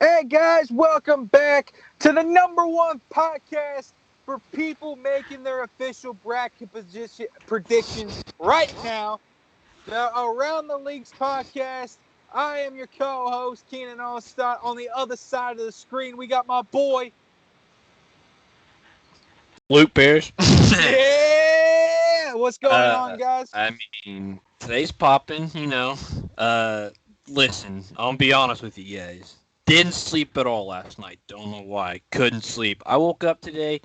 Hey guys, welcome back to the number one podcast for people making their official bracket position predictions right now. The Around the Leagues podcast. I am your co-host, Keenan Allstott. On the other side of the screen, we got my boy. Luke Bears. Yeah! What's going on, uh, guys? I mean, today's popping, Listen, I'll be honest with you guys. Didn't sleep at all last night. Don't know why. Couldn't sleep. I woke up today.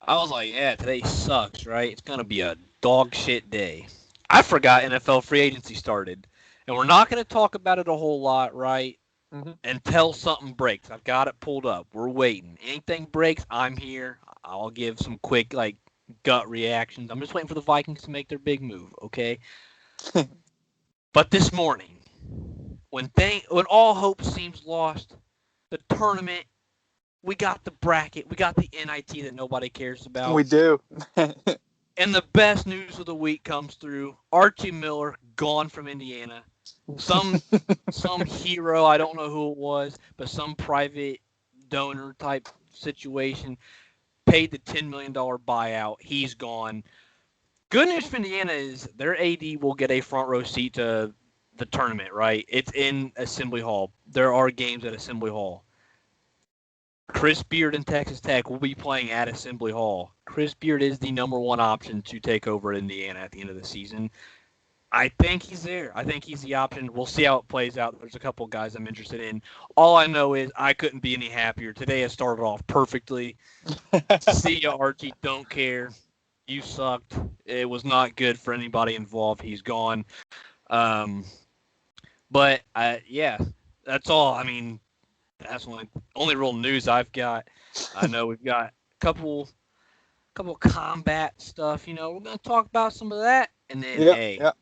I was like, yeah, today sucks, right? It's going to be a dog shit day. I forgot NFL free agency started. And we're not going to talk about it a whole lot, right? Mm-hmm. Until something breaks. I've got it pulled up. We're waiting. Anything breaks, I'm here. I'll give some quick, gut reactions. I'm just waiting for the Vikings to make their big move, okay? But this morning, when all hope seems lost, the tournament, we got the bracket, we got the NIT that nobody cares We about. do. And the best news of the week comes through. Archie Miller gone from Indiana. Some hero, I don't know who it was, but some private donor type situation paid the $10 million buyout. He's gone. Good news for Indiana is their AD will get a front row seat to the tournament, right? It's in Assembly Hall. There are games at Assembly Hall. Chris Beard and Texas Tech will be playing at Assembly Hall. Chris Beard is the number one option to take over Indiana at the end of the season. I think he's there. I think he's the option. We'll see how it plays out. There's a couple guys I'm interested in. All I know is I couldn't be any happier. Today has started off perfectly. See ya, Archie. Don't care. You sucked. It was not good for anybody involved. He's gone. Um, yeah, that's all. I mean, that's only real news I've got. I know we've got couple combat stuff. We're gonna talk about some of that, and then Yep, hey, yep.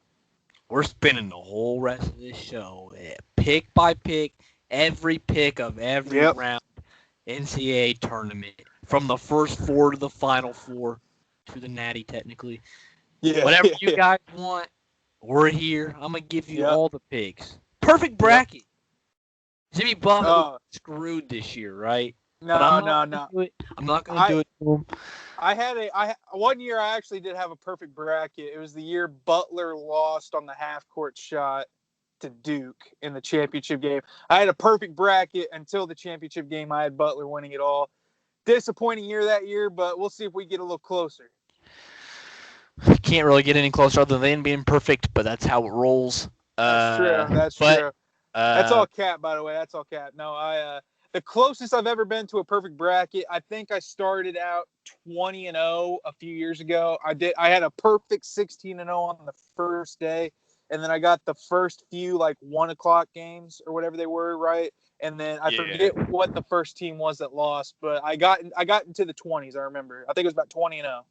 we're spinning the whole rest of this show, pick by pick, every pick of every Yep. round NCAA tournament, from the first four to the final four to the Natty, technically. Yeah, Whatever yeah, you yeah. guys want, we're here. I'm gonna give you Yep, all the picks. Perfect yep. bracket. Jimmy Buffett was Oh, screwed this year, right? But I'm no, not no, gonna no. do it. I'm not gonna I do it to him. one year I actually did have a perfect bracket. It was the year Butler lost on the half court shot to Duke in the championship game. I had a perfect bracket until the championship game. I had Butler winning it all. Disappointing year that year, but we'll see if we get a little closer. Can't really get any closer other than being perfect, but that's how it rolls. That's true. That's But true. That's uh, all cap, by the way. That's all cap. No, the closest I've ever been to a perfect bracket. I think I started out 20-0 a few years ago. I had a perfect 16-0 on the first day, and then I got the first few like 1 o'clock games or whatever they were, right? And then I yeah, forget what the first team was that lost, but I got into the 20s. I remember. I think it was about 20-0.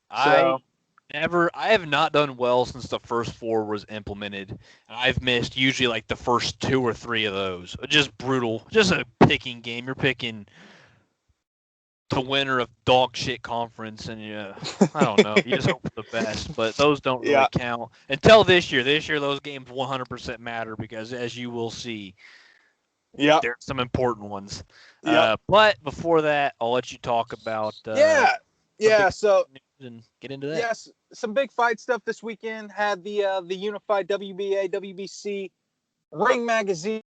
I So I have not done well since the first four was implemented, and I've missed usually like the first two or three of those. Just brutal. Just a picking game. You're picking the winner of dog shit conference, and I don't know. You just hope for the best, but those don't really yeah, count until this year. This year, those games 100% matter because, as you will see, yep, there's some important ones. yep, But before that, I'll let you talk about yeah, some yeah. big So news and get into that. yes, some big fight stuff this weekend. Had the unified WBA WBC Ring Magazine.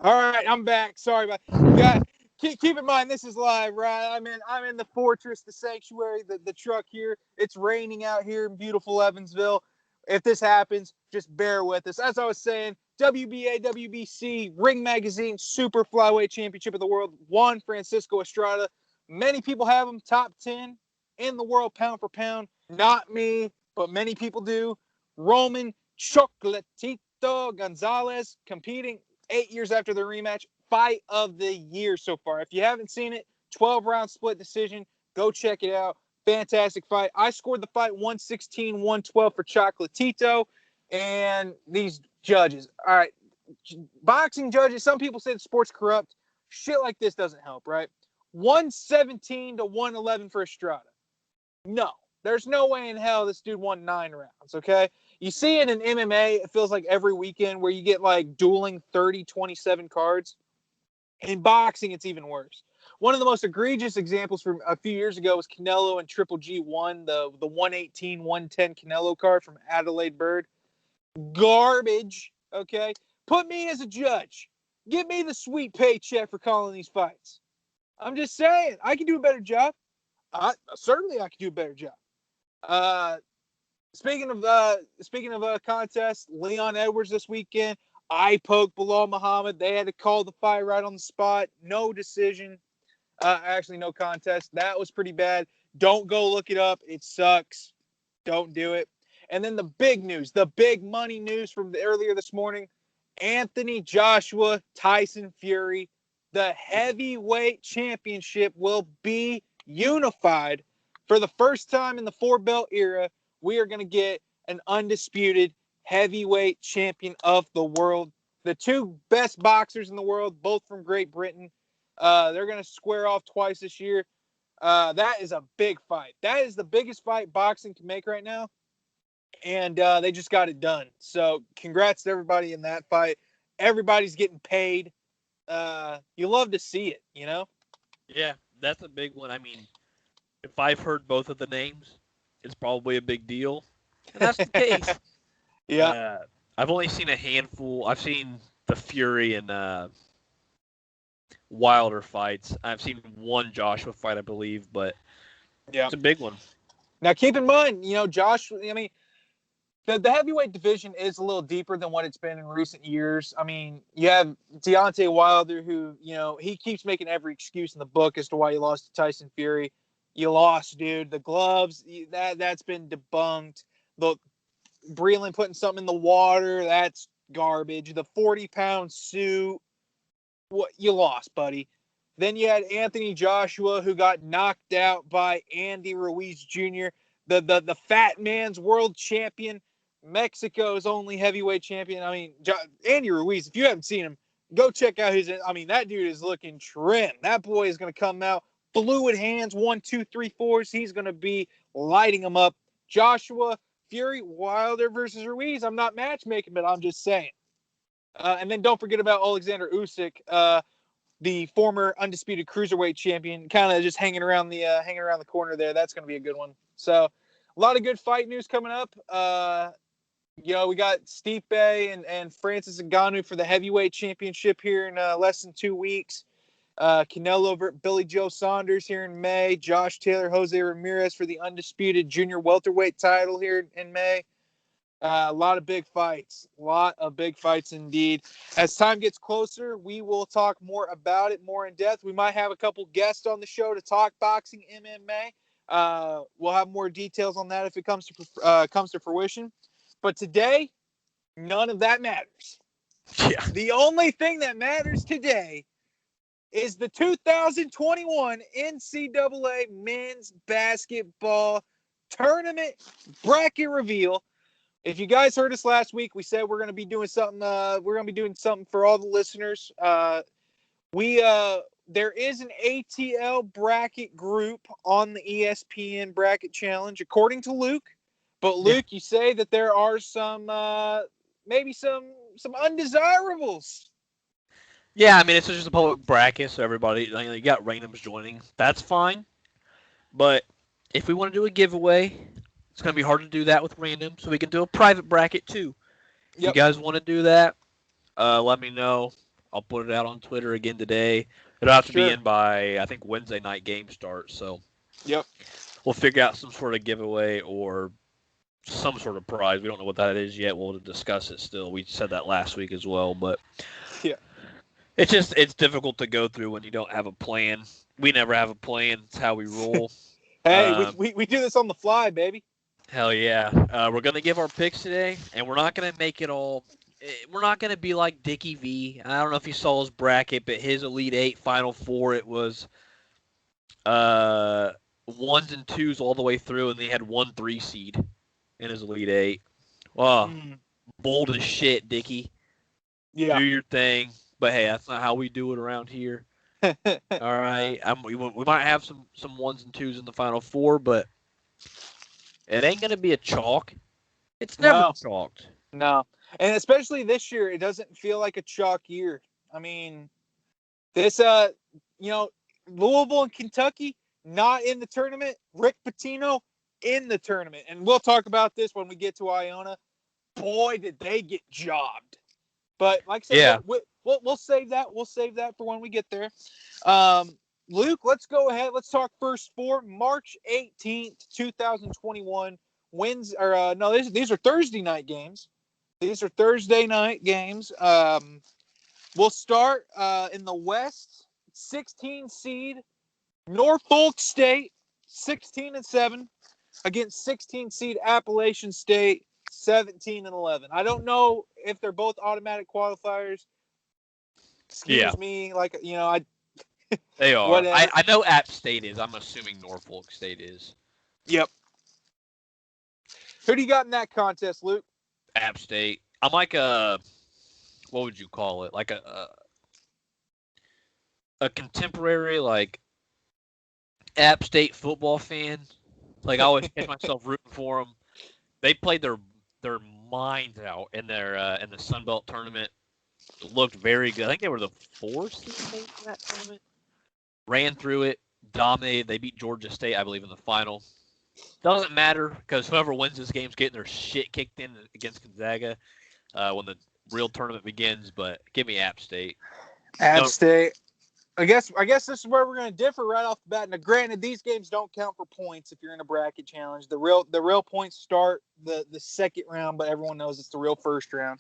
All right, I'm back. Sorry about got. Keep in mind this is live, right? I'm in the fortress, the sanctuary, the truck here. It's raining out here in beautiful Evansville. If this happens, just bear with us. As I was saying, WBA, WBC, Ring Magazine, Super Flyweight Championship of the World, Juan Francisco Estrada. Many people have him top 10 in the world pound for pound. Not me, but many people do. Roman Chocolatito Gonzalez competing 8 years after the rematch. Fight of the year so far. If you haven't seen it, 12-round split decision. Go check it out. Fantastic fight. I scored the fight 116-112 for Chocolatito. And these Judges. All right. Boxing judges, some people say the sport's corrupt. Shit like this doesn't help, right? 117 to 111 for Estrada. No. There's no way in hell this dude won 9 rounds, okay? You see it in MMA, it feels like every weekend where you get like dueling 30-27 cards. In boxing, it's even worse. One of the most egregious examples from a few years ago was Canelo and Triple G won the 118-110 Canelo card from Adelaide Bird. Garbage, okay? Put me as a judge. Give me the sweet paycheck for calling these fights. I'm just saying, I can do a better job. Certainly, I can do a better job. Speaking of contests, Leon Edwards this weekend, eye poke Bilal Muhammad. They had to call the fight right on the spot. No decision. Actually, no contest. That was pretty bad. Don't go look it up. It sucks. Don't do it. And then the big news, the big money news from earlier this morning, Anthony Joshua, Tyson Fury, the heavyweight championship will be unified for the first time in the 4-belt era. We are going to get an undisputed heavyweight champion of the world. The 2 best boxers in the world, both from Great Britain. They're going to square off twice this year. That is a big fight. That is the biggest fight boxing can make right now. And they just got it done. So congrats to everybody in that fight. Everybody's getting paid. You love to see it, you know? Yeah, that's a big one. I mean, if I've heard both of the names, it's probably a big deal. And that's the case. Yeah. I've only seen a handful. I've seen the Fury and Wilder fights. I've seen one Joshua fight, I believe, but Yeah. It's a big one. Now, keep in mind, Josh, I mean, the heavyweight division is a little deeper than what it's been in recent years. I mean, you have Deontay Wilder, who, he keeps making every excuse in the book as to why he lost to Tyson Fury. You lost, dude. The gloves, that's been debunked. The Breland putting something in the water, that's garbage. The 40-pound suit, what you lost, buddy. Then you had Anthony Joshua, who got knocked out by Andy Ruiz Jr., the fat man's world champion, Mexico's only heavyweight champion. I mean, Andy Ruiz, if you haven't seen him, go check out that dude is looking trim. That boy is going to come out, fluid hands, 1, 2, 3, 4s. He's going to be lighting them up. Joshua, Fury, Wilder versus Ruiz. I'm not matchmaking, but I'm just saying. And then don't forget about Alexander Usyk, the former undisputed cruiserweight champion, kind of just hanging around the corner there. That's going to be a good one. So, a lot of good fight news coming up. We got Stipe and Francis Ngannou for the heavyweight championship here in less than 2 weeks. Canelo over Billy Joe Saunders here in May. Josh Taylor, Jose Ramirez for the undisputed junior welterweight title here in May. A lot of big fights. A lot of big fights indeed. As time gets closer, we will talk more about it more in depth. We might have a couple guests on the show to talk boxing, MMA. We'll have more details on that if it comes to fruition. But today, none of that matters. Yeah. The only thing that matters today is the 2021 NCAA men's basketball tournament bracket reveal. If you guys heard us last week, we said we're going to be doing something. We're going to be doing something for all the listeners. There is an ATL bracket group on the ESPN bracket challenge, according to Luke. But Luke, You say that there are some maybe some undesirables. Yeah, I mean, it's just a public bracket, so everybody, you got randoms joining. That's fine. But if we want to do a giveaway, it's going to be hard to do that with random, so we can do a private bracket too. If you guys want to do that, let me know. I'll put it out on Twitter again today. It'll have to be in by, I think, Wednesday night game start. So we'll figure out some sort of giveaway or some sort of prize. We don't know what that is yet. We'll discuss it still. We said that last week as well, but it's difficult to go through when you don't have a plan. We never have a plan. It's how we roll. Hey, we do this on the fly, baby. Hell yeah. We're going to give our picks today, and we're not going to make it all – we're not going to be like Dickie V. I don't know if you saw his bracket, but his Elite Eight, Final Four, it was 1s and 2s all the way through, and they had 1 3 seed in his Elite Eight. Well, bold as shit, Dickie. Yeah. Do your thing. But hey, that's not how we do it around here. All right. We might have some 1s and 2s in the Final Four, but it ain't going to be a chalk. It's never chalked. No. And especially this year, it doesn't feel like a chalk year. I mean, this, Louisville and Kentucky, not in the tournament. Rick Pitino in the tournament. And we'll talk about this when we get to Iona. Boy, did they get jobbed. But like I said, we'll save that. We'll save that for when we get there. Luke, let's go ahead. Let's talk first four. March 18th, 2021. These are Thursday night games. These are Thursday night games. We'll start in the West. 16 seed Norfolk State, 16-7 against 16 seed Appalachian State, 17-11. I don't know if they're both automatic qualifiers. Excuse me, they are. Whatever. I know App State is. I'm assuming Norfolk State is. Yep. Who do you got in that contest, Luke? App State. I'm like what would you call it? Like a contemporary App State football fan. Like I always catch myself rooting for them. They played their minds out in the Sun Belt tournament. It looked very good. I think they were the 4th seed in that tournament. Ran through it, dominated. They beat Georgia State, I believe, in the final. Doesn't matter because whoever wins this game is getting their shit kicked in against Gonzaga when the real tournament begins. But give me App State. State. I guess this is where we're going to differ right off the bat. Now, granted, these games don't count for points if you're in a bracket challenge. The real points start the second round, but everyone knows it's the real first round.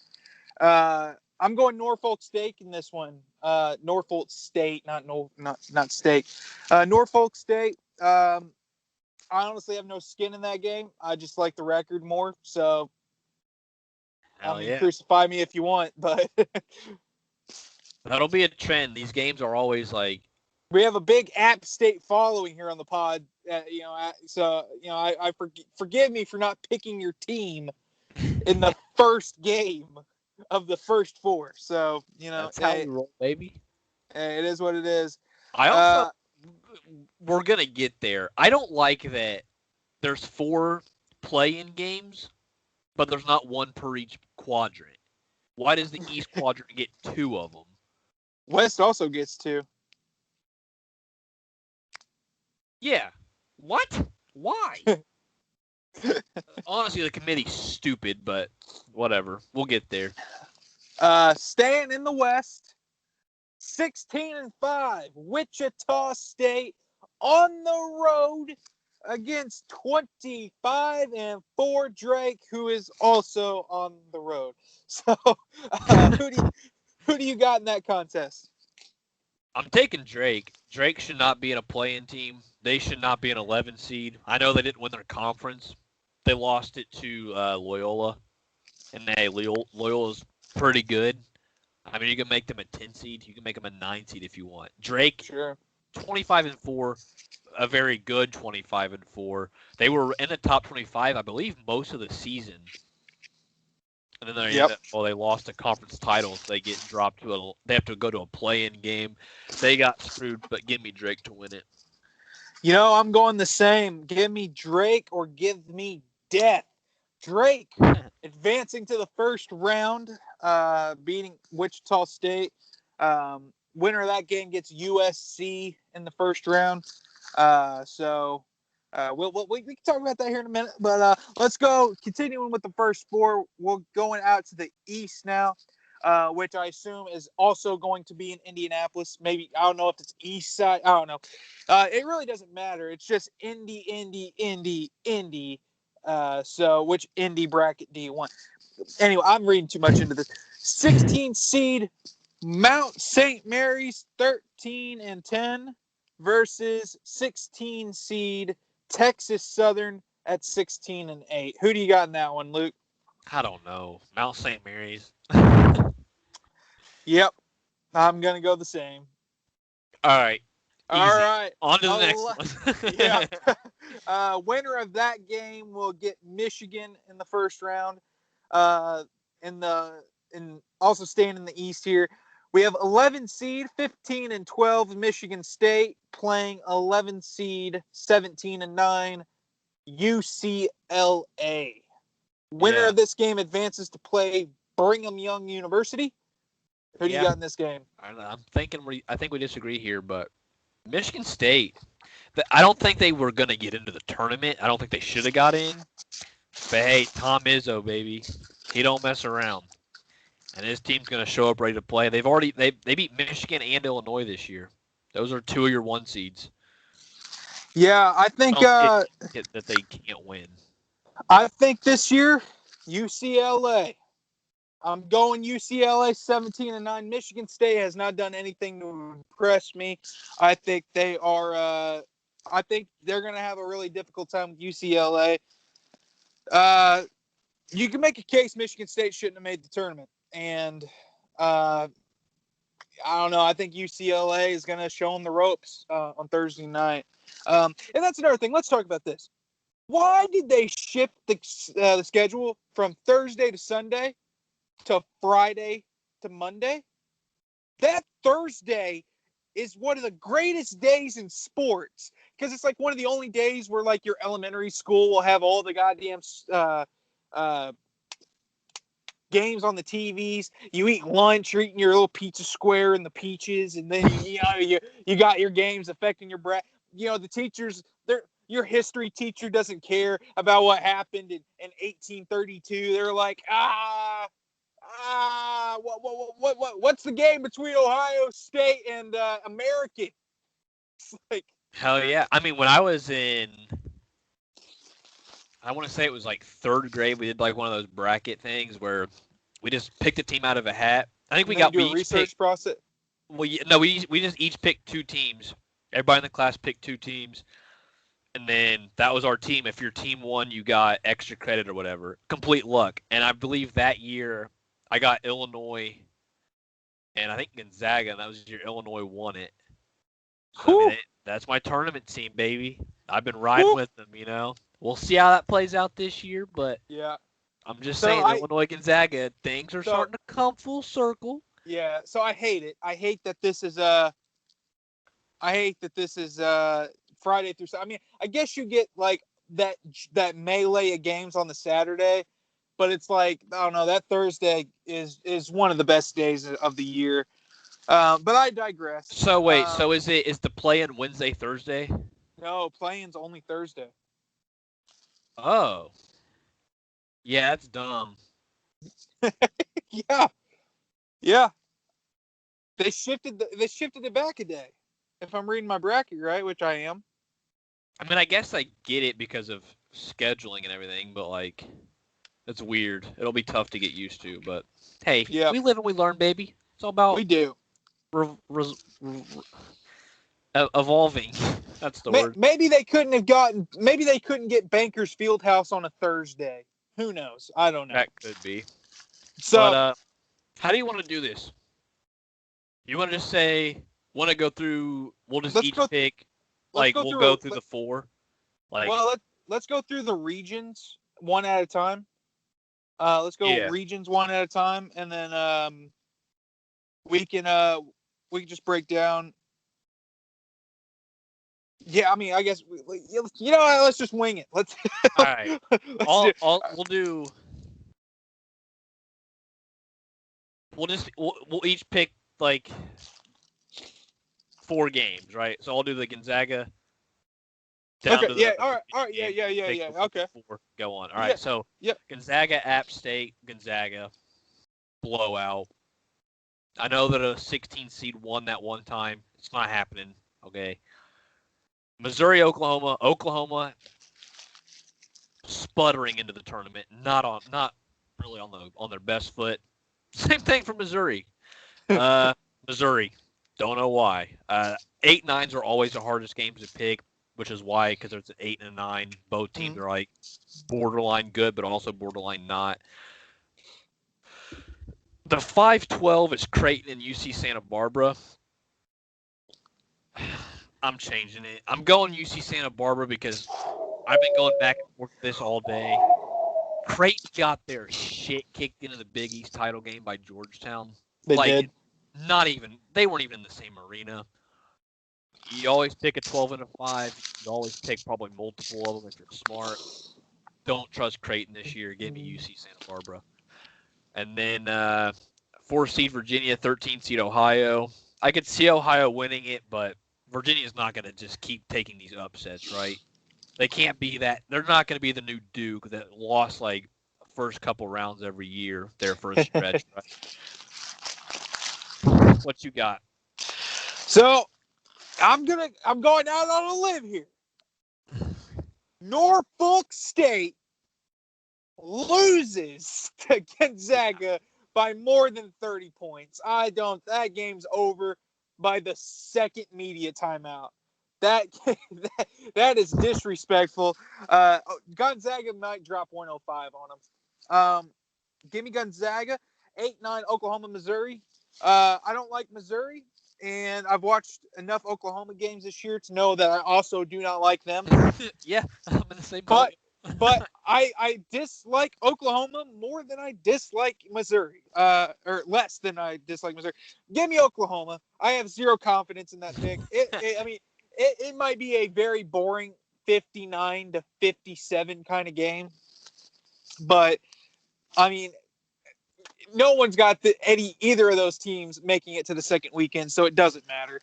I'm going Norfolk State in this one. Norfolk State, not State. Norfolk State. I honestly have no skin in that game. I just like the record more. So, crucify me if you want, but that'll be a trend. These games are always like. We have a big App State following here on the pod. Forgive me for not picking your team in the first game of the first four. So, that's how we roll, baby. It is what it is. I also we're gonna get there. I don't like that there's 4 play-in games, but there's not one per each quadrant. Why does the East quadrant get 2 of them? West also gets 2. Yeah. What? Why? Honestly, the committee's stupid, but whatever. We'll get there. Staying in the West, 16-5, Wichita State on the road against 25-4 Drake, who is also on the road. So, who do you got in that contest? I'm taking Drake. Drake should not be in a play-in team. They should not be an 11 seed. I know they didn't win their conference. They lost it to Loyola. And Loyola's pretty good. I mean, you can make them a 10 seed. You can make them a 9 seed if you want. Drake, sure. 25-4, a very good 25-4. They were in the top 25, I believe, most of the season. And then they lost a conference title. So they get dropped they have to go to a play-in game. They got screwed, but give me Drake to win it. I'm going the same. Give me Drake or give me death. Drake advancing to the first round, beating Wichita State. Winner of that game gets USC in the first round. We can talk about that here in a minute. But let's go. Continuing with the first 4, we're going out to the East now, which I assume is also going to be in Indianapolis. Maybe, I don't know if it's East side. I don't know. It really doesn't matter. It's just Indy. Which Indy bracket do you want? Anyway, I'm reading too much into this. 16 seed Mount St. Mary's 13-10 versus 16 seed Texas Southern at 16-8. Who do you got in that one, Luke? I don't know. Mount St. Mary's. Yep. I'm going to go the same. All right. Easy. All right. On to the next one. Yeah. Winner of that game will get Michigan in the first round. and also staying in the East here. We have 11 seed 15 and 12 Michigan State playing 11 seed 17 and 9 UCLA. Winner of this game advances to play Brigham Young University. Who do you got in this game? I think we disagree here, but Michigan State. I don't think they were going to get into the tournament. I don't think they should have got in. But hey, Tom Izzo, baby, he don't mess around, and his team's going to show up ready to play. They beat Michigan and Illinois this year. Those are 2 of your 1 seeds. Yeah, I think that they can't win. I think this year UCLA. I'm going UCLA 17 and 9. Michigan State has not done anything to impress me. I think they are. I think they're going to have a really difficult time with UCLA. You can make a case Michigan State shouldn't have made the tournament, and I don't know. I think UCLA is going to show them the ropes on Thursday night. And that's another thing. Let's talk about this. Why did they shift the schedule from Thursday to Sunday to Friday to Monday? That Thursday is one of the greatest days in sports because it's like one of the only days where like your elementary school will have all the goddamn games on the TVs. You eat lunch, you're eating your little pizza square and the peaches, and then you got your games affecting your breath. The teachers, your history teacher doesn't care about what happened in 1832. They're like, what's the game between Ohio State and American? It's like, hell yeah. I mean, when I was in, I want to say it was like 3rd grade, we did like one of those bracket things where we just picked a team out of a hat. I think we a research process. Well, no, we just each picked 2 teams. Everybody in the class picked 2 teams. And then that was our team. If your team won, you got extra credit or whatever. Complete luck. And I believe that year I got Illinois and I think Gonzaga, and that was your Illinois won it. So, I mean, that's my tournament team, baby. I've been riding with them, We'll see how that plays out this year, but yeah, I'm just saying, Illinois Gonzaga, things are starting to come full circle. Yeah, so I hate it. I hate that this is Friday through Saturday. I mean, I guess you get like that melee of games on the Saturday, but it's like, I don't know, that Thursday is one of the best days of the year. But I digress. So wait, is the play-in Wednesday, Thursday? No, play-in's only Thursday. Oh. Yeah, that's dumb. Yeah. They shifted it back a day. If I'm reading my bracket right, which I am. I mean, I guess I get it because of scheduling and everything, but like, it's weird. It'll be tough to get used to, but hey, we live and we learn, baby. It's all about we do evolving. That's the word. Maybe they couldn't get Bankers Fieldhouse on a Thursday. Who knows? I don't know. That could be. So, but, how do you want to do this? You want to just say, want to go through? We'll just each pick. Like we'll go through the 4. Like, well, let's go through the regions one at a time. Let's go regions one at a time, and then we can just break down. Yeah, I mean, I guess let's just wing it. Let's. All right. We'll each pick like 4 games, right? So I'll do the Gonzaga. Okay. Yeah. All right. Yeah. Okay. 4. Go on. All right. So Gonzaga, App State, Gonzaga, blowout. I know that a 16 seed won that one time. It's not happening. Okay. Missouri, Oklahoma, sputtering into the tournament. Not really on their best foot. Same thing for Missouri. Missouri, don't know why. 8-9s are always the hardest games to pick, which is why, because there's an 8 and a 9. Both teams are like borderline good, but also borderline not. The 5-12 is Creighton and UC Santa Barbara. I'm changing it. I'm going UC Santa Barbara because I've been going back and forth this all day. Creighton got their shit kicked into the Big East title game by Georgetown. They did. They weren't even in the same arena. You always pick a 12 and a 5. You always pick probably multiple of them if you're smart. Don't trust Creighton this year. Give me UC Santa Barbara. And then 4 seed Virginia, 13 seed Ohio. I could see Ohio winning it, but Virginia's not going to just keep taking these upsets, right? They can't be that. They're not going to be the new Duke that lost like first couple rounds every year, their first stretch, right? What you got? So I'm going out on a limb here. Norfolk State loses to Gonzaga by more than 30 points. That game's over by the second media timeout. That is disrespectful. Gonzaga might drop 105 on them. Give me Gonzaga. 8-9 Oklahoma, Missouri. I don't like Missouri, and I've watched enough Oklahoma games this year to know that I also do not like them. Yeah, I'm in the same boat. But I dislike Oklahoma more than I dislike Missouri, or less than I dislike Missouri. Give me Oklahoma. I have zero confidence in that pick. It might be a very boring 59-57 kind of game, but I mean, no one's got either of those teams making it to the second weekend, so it doesn't matter.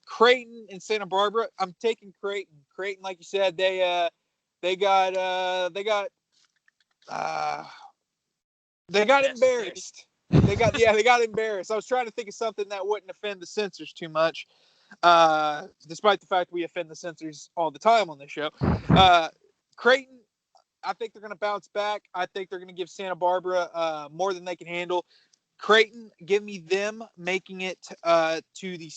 Creighton and Santa Barbara. I'm taking Creighton. Creighton, like you said, they got embarrassed. They got embarrassed. I was trying to think of something that wouldn't offend the censors too much, despite the fact we offend the censors all the time on this show. Creighton, I think they're going to bounce back. I think they're going to give Santa Barbara more than they can handle. Creighton, give me them making it to the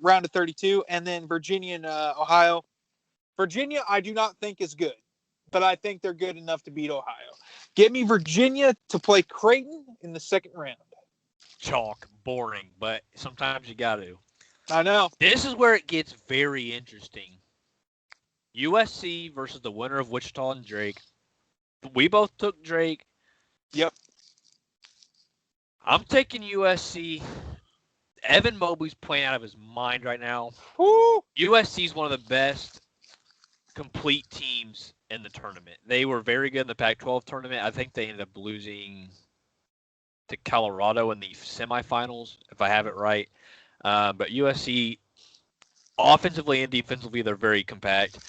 round of 32, and then Virginia and Ohio. Virginia, I do not think is good, but I think they're good enough to beat Ohio. Give me Virginia to play Creighton in the second round. Chalk, boring, but sometimes you got to. I know. This is where it gets very interesting. USC versus the winner of Wichita and Drake. We both took Drake. Yep. I'm taking USC. Evan Mobley's playing out of his mind right now. Woo! USC is one of the best complete teams in the tournament. They were very good in the Pac-12 tournament. I think they ended up losing to Colorado in the semifinals, if I have it right. But USC, offensively and defensively, they're very compact.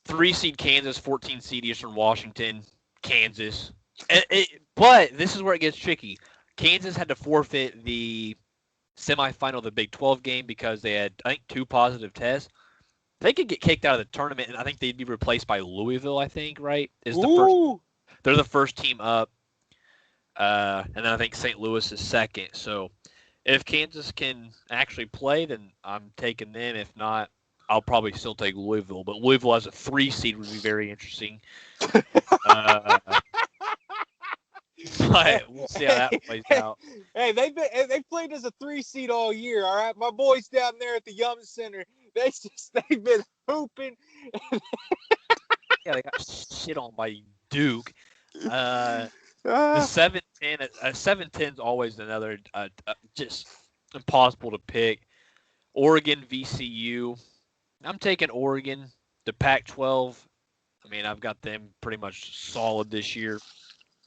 3 seed Kansas, 14 seed Eastern Washington, Kansas. But this is where it gets tricky. Kansas had to forfeit the semifinal of the Big 12 game because they had, I think, 2 positive tests. They could get kicked out of the tournament, and I think they'd be replaced by Louisville, I think, right? They're the first team up. And then I think St. Louis is second. So if Kansas can actually play, then I'm taking them. If not, I'll probably still take Louisville. But Louisville as a 3 seed would be very interesting. But we'll see how that plays out. Hey, they've played as a 3 seed all year. All right, my boys down there at the Yum Center, they've been hooping. Yeah, they got shit on by Duke. The 7-10, 7-10 is always another just impossible to pick. Oregon, VCU. I'm taking Oregon. The Pac-12. I mean, I've got them pretty much solid this year.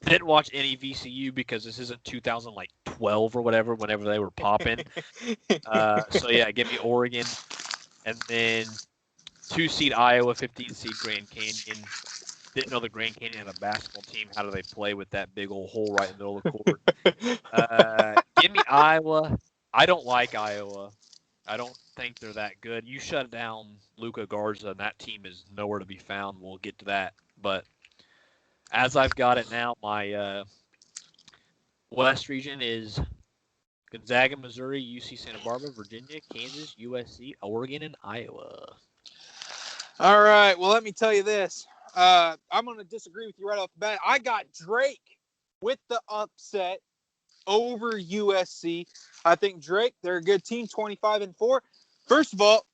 Didn't watch any VCU because this isn't 2012 or whatever, whenever they were popping. So, yeah, give me Oregon. And then 2 seed Iowa, 15 seed Grand Canyon. Didn't know the Grand Canyon had a basketball team. How do they play with that big old hole right in the middle of the court? Give me Iowa. I don't like Iowa. I don't think they're that good. You shut down Luka Garza, and that team is nowhere to be found. We'll get to that. But as I've got it now, my West region is Gonzaga, Missouri, UC Santa Barbara, Virginia, Kansas, USC, Oregon, and Iowa. All right. Well, let me tell you this. I'm going to disagree with you right off the bat. I got Drake with the upset over USC. I think Drake, they're a good team, 25-4. First of all,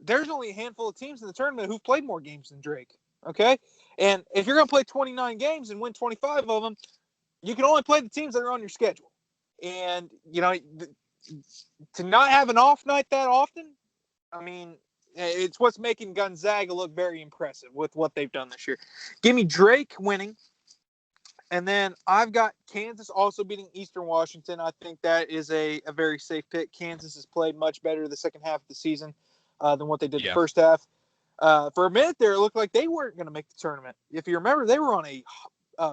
there's only a handful of teams in the tournament who've played more games than Drake. Okay. And if you're going to play 29 games and win 25 of them, you can only play the teams that are on your schedule. And, to not have an off night that often, I mean, it's what's making Gonzaga look very impressive with what they've done this year. Give me Drake winning. And then I've got Kansas also beating Eastern Washington. I think that is a very safe pick. Kansas has played much better the second half of the season than what they did the first half. For a minute there, it looked like they weren't going to make the tournament. If you remember, they were on a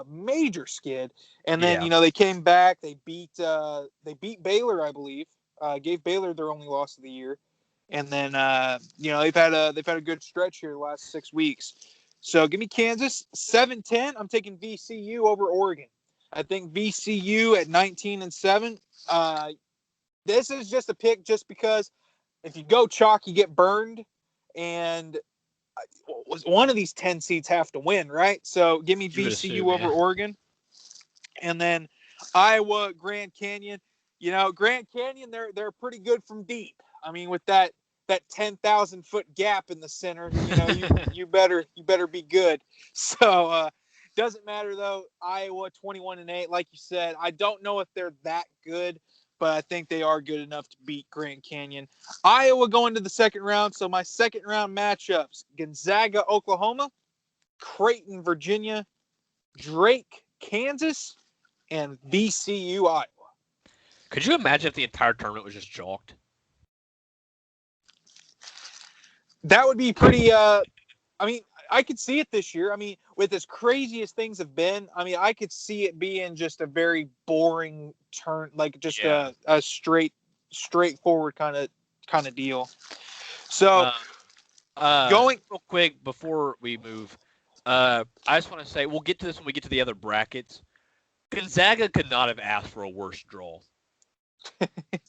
major skid. And then, they came back. They beat Baylor, I believe. Gave Baylor their only loss of the year. And then, they've had a good stretch here the last 6 weeks. So give me Kansas 7-10. I'm taking VCU over Oregon. I think VCU at 19-7. This is just a pick just because if you go chalk, you get burned, and one of these 10 seeds have to win, right? So give me VCU over Oregon, and then Iowa, Grand Canyon. Grand Canyon, they're pretty good from deep. I mean, with that 10,000-foot gap in the center, you better be good. So doesn't matter though. Iowa 21-8, like you said. I don't know if they're that good, but I think they are good enough to beat Grand Canyon. Iowa going to the second round. So my second round matchups: Gonzaga Oklahoma, Creighton Virginia, Drake Kansas, and VCU Iowa. Could you imagine if the entire tournament was just chalked? That would be pretty. I could see it this year. I mean, with as crazy as things have been, I could see it being just a very boring turn, like just a straightforward kind of deal. So, going real quick before we move, I just want to say we'll get to this when we get to the other brackets. Gonzaga could not have asked for a worse draw.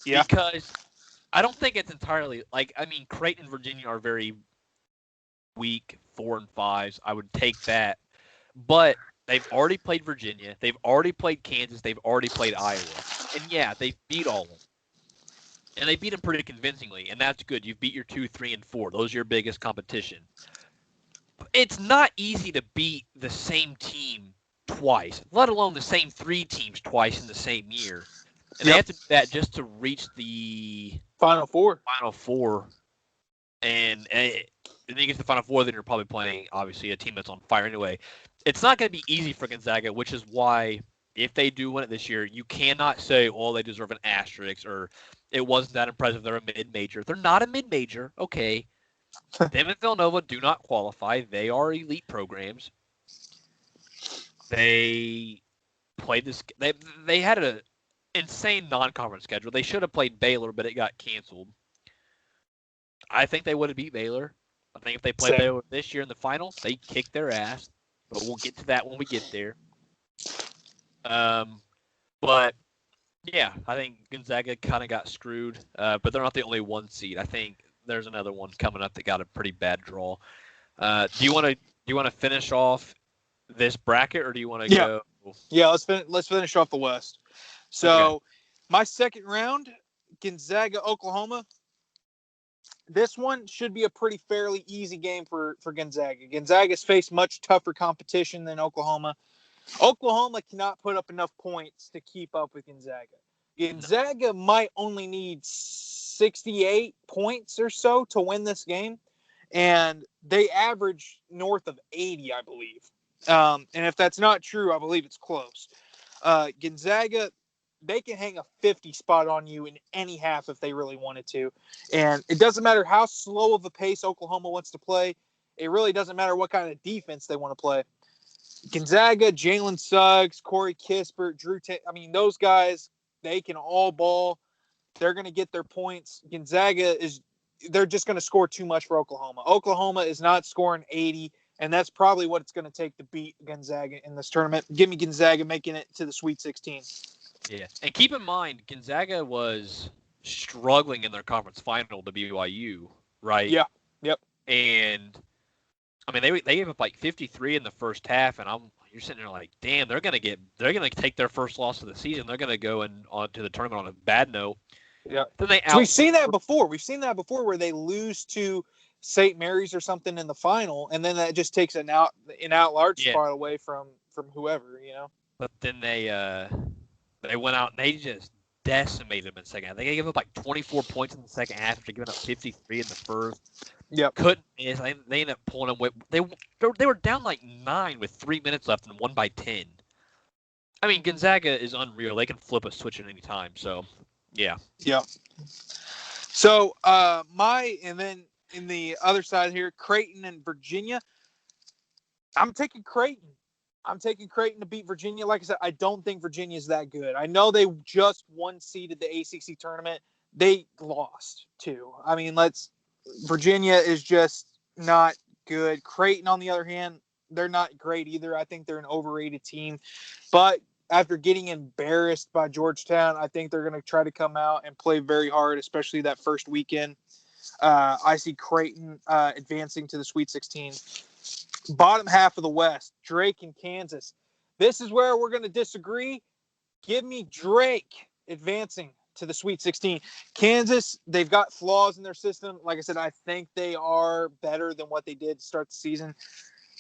Yeah. Because I don't think it's entirely Creighton and Virginia are very weak 4 and 5s. I would take that. But they've already played Virginia. They've already played Kansas. They've already played Iowa. And yeah, they beat all of them. And they beat them pretty convincingly. And that's good. You've beat your 2, 3, and 4. Those are your biggest competition. It's not easy to beat the same team twice, let alone the same 3 teams twice in the same year. And they have to do that just to reach the Final Four. And then you get to the Final Four, then you're probably playing, obviously, a team that's on fire anyway. It's not going to be easy for Gonzaga, which is why, if they do win it this year, you cannot say, oh, they deserve an asterisk, or it wasn't that impressive, they're a mid-major. They're not a mid-major, okay. Them and Villanova do not qualify. They are elite programs. They played this. They had an insane non-conference schedule. They should have played Baylor, but it got canceled. I think they would have beat Baylor. I think if they played Baylor this year in the final, they kicked their ass. But we'll get to that when we get there. But yeah, I think Gonzaga kind of got screwed. But they're not the only 1 seed. I think there's another one coming up that got a pretty bad draw. Do you want to finish off this bracket, or do you want to go? Yeah, let's finish off the West. So, My second round, Gonzaga Oklahoma. This one should be a pretty fairly easy game for Gonzaga. Gonzaga's faced much tougher competition than Oklahoma. Oklahoma cannot put up enough points to keep up with Gonzaga. Gonzaga might only need 68 points or so to win this game, and they average north of 80, I believe. And if that's not true, I believe it's close. Gonzaga, they can hang a 50 spot on you in any half if they really wanted to. And it doesn't matter how slow of a pace Oklahoma wants to play. It really doesn't matter what kind of defense they want to play. Gonzaga, Jalen Suggs, Corey Kispert, those guys, they can all ball. They're going to get their points. Gonzaga they're just going to score too much for Oklahoma. Oklahoma is not scoring 80, and that's probably what it's going to take to beat Gonzaga in this tournament. Give me Gonzaga making it to the Sweet 16. Yeah, and keep in mind, Gonzaga was struggling in their conference final to BYU, right? Yeah, yep. And they gave up like 53 in the first half, and you're sitting there like, damn, they're gonna take their first loss of the season. They're gonna go on to the tournament on a bad note. Yeah. Then we've seen that before. We've seen that before where they lose to St. Mary's or something in the final, and then that just takes an out large spot away from whoever, you know. But then they went out and they just decimated them in the second half. They gave up like 24 points in the second half after giving up 53 in the first. Yep. Couldn't miss. They ended up pulling them. They were down like 9 with 3 minutes left and won by 10. I mean, Gonzaga is unreal. They can flip a switch at any time. So, yeah. Yeah. So, and then in the other side here, Creighton and Virginia. I'm taking Creighton. I'm taking Creighton to beat Virginia. Like I said, I don't think Virginia is that good. I know they just one-seeded the ACC tournament. They lost, too. I mean, Virginia is just not good. Creighton, on the other hand, they're not great either. I think they're an overrated team. But after getting embarrassed by Georgetown, I think they're going to try to come out and play very hard, especially that first weekend. I see Creighton advancing to the Sweet 16. Bottom half of the West, Drake and Kansas. This is where we're going to disagree. Give me Drake advancing to the Sweet 16. Kansas, they've got flaws in their system. Like I said, I think they are better than what they did to start the season.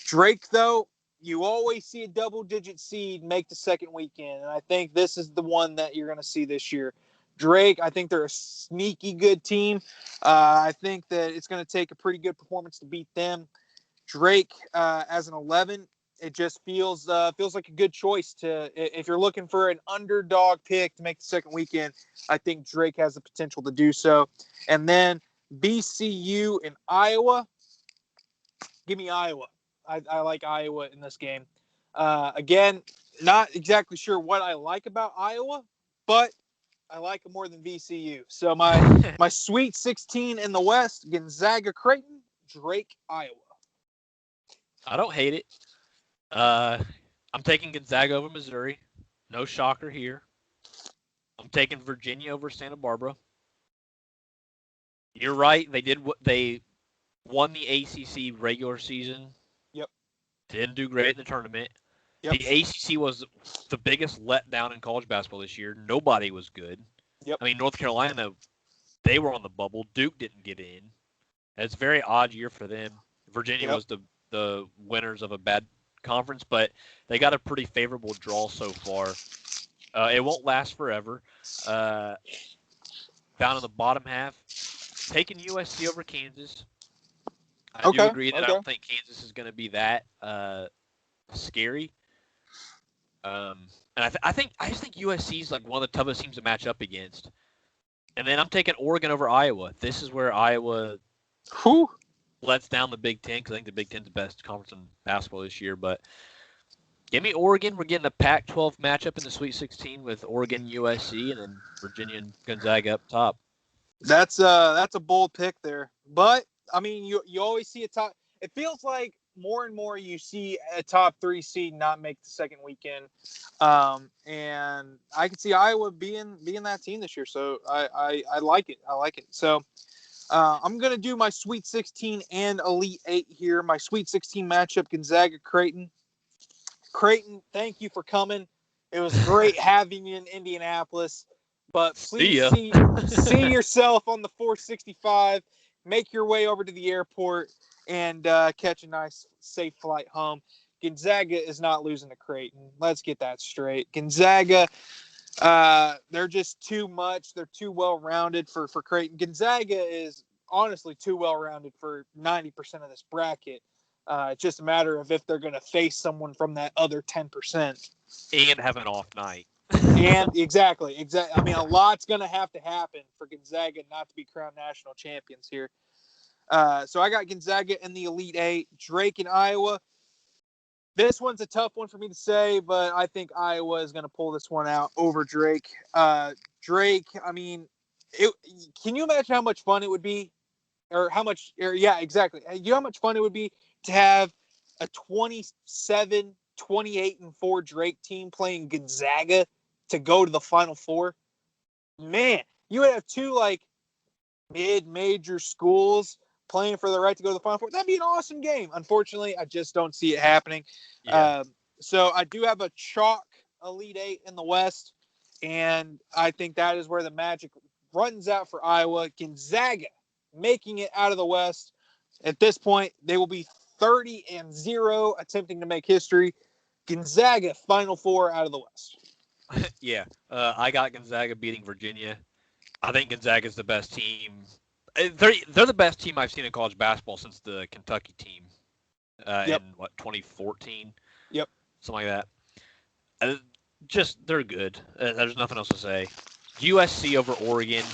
Drake, though, you always see a double-digit seed make the second weekend, and I think this is the one that you're going to see this year. Drake, I think they're a sneaky good team. I think that it's going to take a pretty good performance to beat them. Drake as an 11, it just feels like a good choice if you're looking for an underdog pick to make the second weekend. I think Drake has the potential to do so. And then BCU and Iowa. Give me Iowa. I like Iowa in this game. Again, not exactly sure what I like about Iowa, but I like them more than VCU. So my Sweet 16 in the West: Gonzaga, Creighton, Drake, Iowa. I don't hate it. I'm taking Gonzaga over Missouri. No shocker here. I'm taking Virginia over Santa Barbara. You're right. They won the ACC regular season. Yep. Didn't do great in the tournament. Yep. The ACC was the biggest letdown in college basketball this year. Nobody was good. Yep. I mean, North Carolina, they were on the bubble. Duke didn't get in. It's a very odd year for them. Virginia was the winners of a bad conference, but they got a pretty favorable draw so far. It won't last forever. Down in the bottom half, taking USC over Kansas. I do agree that I don't think Kansas is going to be that scary. And I just think USC is like one of the toughest teams to match up against. And then I'm taking Oregon over Iowa. This is where Iowa lets down the Big Ten, because I think the Big Ten's the best conference in basketball this year. But give me Oregon. We're getting a Pac-12 matchup in the Sweet 16 with Oregon, USC, and then Virginia and Gonzaga up top. That's a bold pick there. But I mean, you always see a top. It feels like more and more you see a top 3 seed not make the second weekend, and I can see Iowa being that team this year. So I like it. I like it. So I'm gonna do my Sweet 16 and Elite 8 here. My Sweet 16 matchup: Gonzaga, Creighton. Creighton, thank you for coming. It was great having you in Indianapolis. But please see yourself on the 465. Make your way over to the airport and catch a nice, safe flight home. Gonzaga is not losing to Creighton. Let's get that straight. Gonzaga, they're just too much. They're too well-rounded for Creighton. Gonzaga is honestly too well-rounded for 90% of this bracket. It's just a matter of if they're going to face someone from that other 10%. And have an off night. And exactly. I mean, a lot's going to happen for Gonzaga not to be crowned national champions here. So I got Gonzaga in the Elite 8, Drake in Iowa. This one's a tough one for me to say, but I think Iowa is going to pull this one out over Drake. Drake, I mean, can you imagine how much fun it would be? Yeah, exactly. You know how much fun it would be to have a 27, 28-4 Drake team playing Gonzaga to go to the Final Four? Man, you would have 2 like mid-major schools playing for the right to go to the Final Four. That'd be an awesome game. Unfortunately, I just don't see it happening. Yeah. So I do have a chalk Elite 8 in the West, and I think that is where the magic runs out for Iowa. Gonzaga making it out of the West At this point, they will be 30-0, attempting to make history. Gonzaga, Final Four out of the West. Yeah, I got Gonzaga beating Virginia. I think Gonzaga's the best team. They're the best team I've seen in college basketball since the Kentucky team Yep. in, 2014? Yep. Something like that. They're good. There's nothing else to say. USC over Oregon.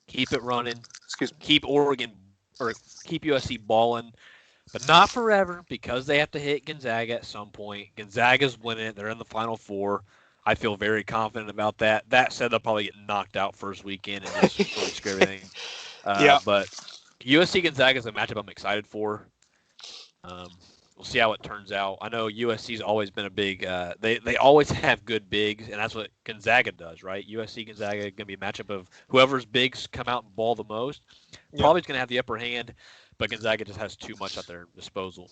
Keep it running. Excuse me. Keep USC balling. But not forever, because they have to hit Gonzaga at some point. Gonzaga's winning it. They're in the Final Four. I feel very confident about that. That said, they'll probably get knocked out first weekend and just really screw everything. Yeah. But USC Gonzaga is a matchup I'm excited for. We'll see how it turns out. I know USC's always been a big they always have good bigs, and that's what Gonzaga does, right? USC Gonzaga going to be a matchup of whoever's bigs come out and ball the most. Yep. Probably going to have the upper hand, but Gonzaga just has too much at their disposal.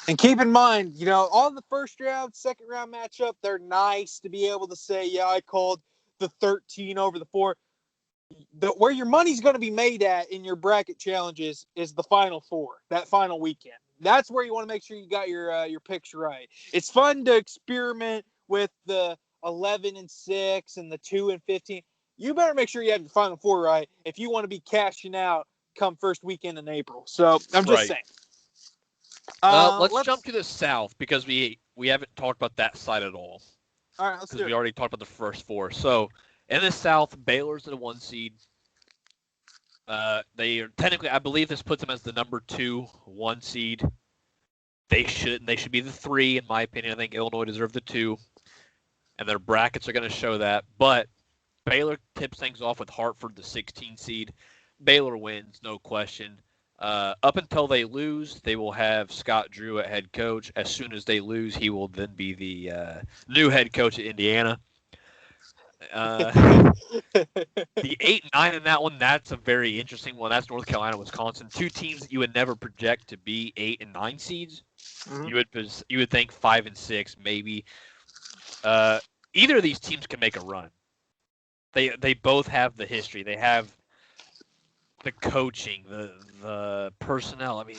And keep in mind, all the first round, second round matchup, they're nice to be able to say, yeah, I called the 13 over the 4. Where your money's going to be made at in your bracket challenges is the Final Four, that final weekend. That's where you want to make sure you got your picks right. It's fun to experiment with the 11-6 and the 2-15. You better make sure you have your Final Four right if you want to be cashing out come first weekend in April. So I'm just saying. Let's jump to the South, because we haven't talked about that side at all. All right, let's do it. Because we already talked about the first 4. So in the South, Baylor's at a 1 seed. They are technically, I believe this puts them as the number 2 1 seed. They should be the 3, in my opinion. I think Illinois deserves the 2, and their brackets are going to show that. But Baylor tips things off with Hartford, the 16 seed. Baylor wins, no question. Up until they lose, they will have Scott Drew at head coach. As soon as they lose, he will then be the new head coach at Indiana. The 8-9 in that one, that's a very interesting one. That's North Carolina, Wisconsin. 2 teams that you would never project to be 8 and 9 seeds. Mm-hmm. You would think 5 and 6 maybe. Either of these teams can make a run. They both have the history. They have the coaching, the personnel. I mean,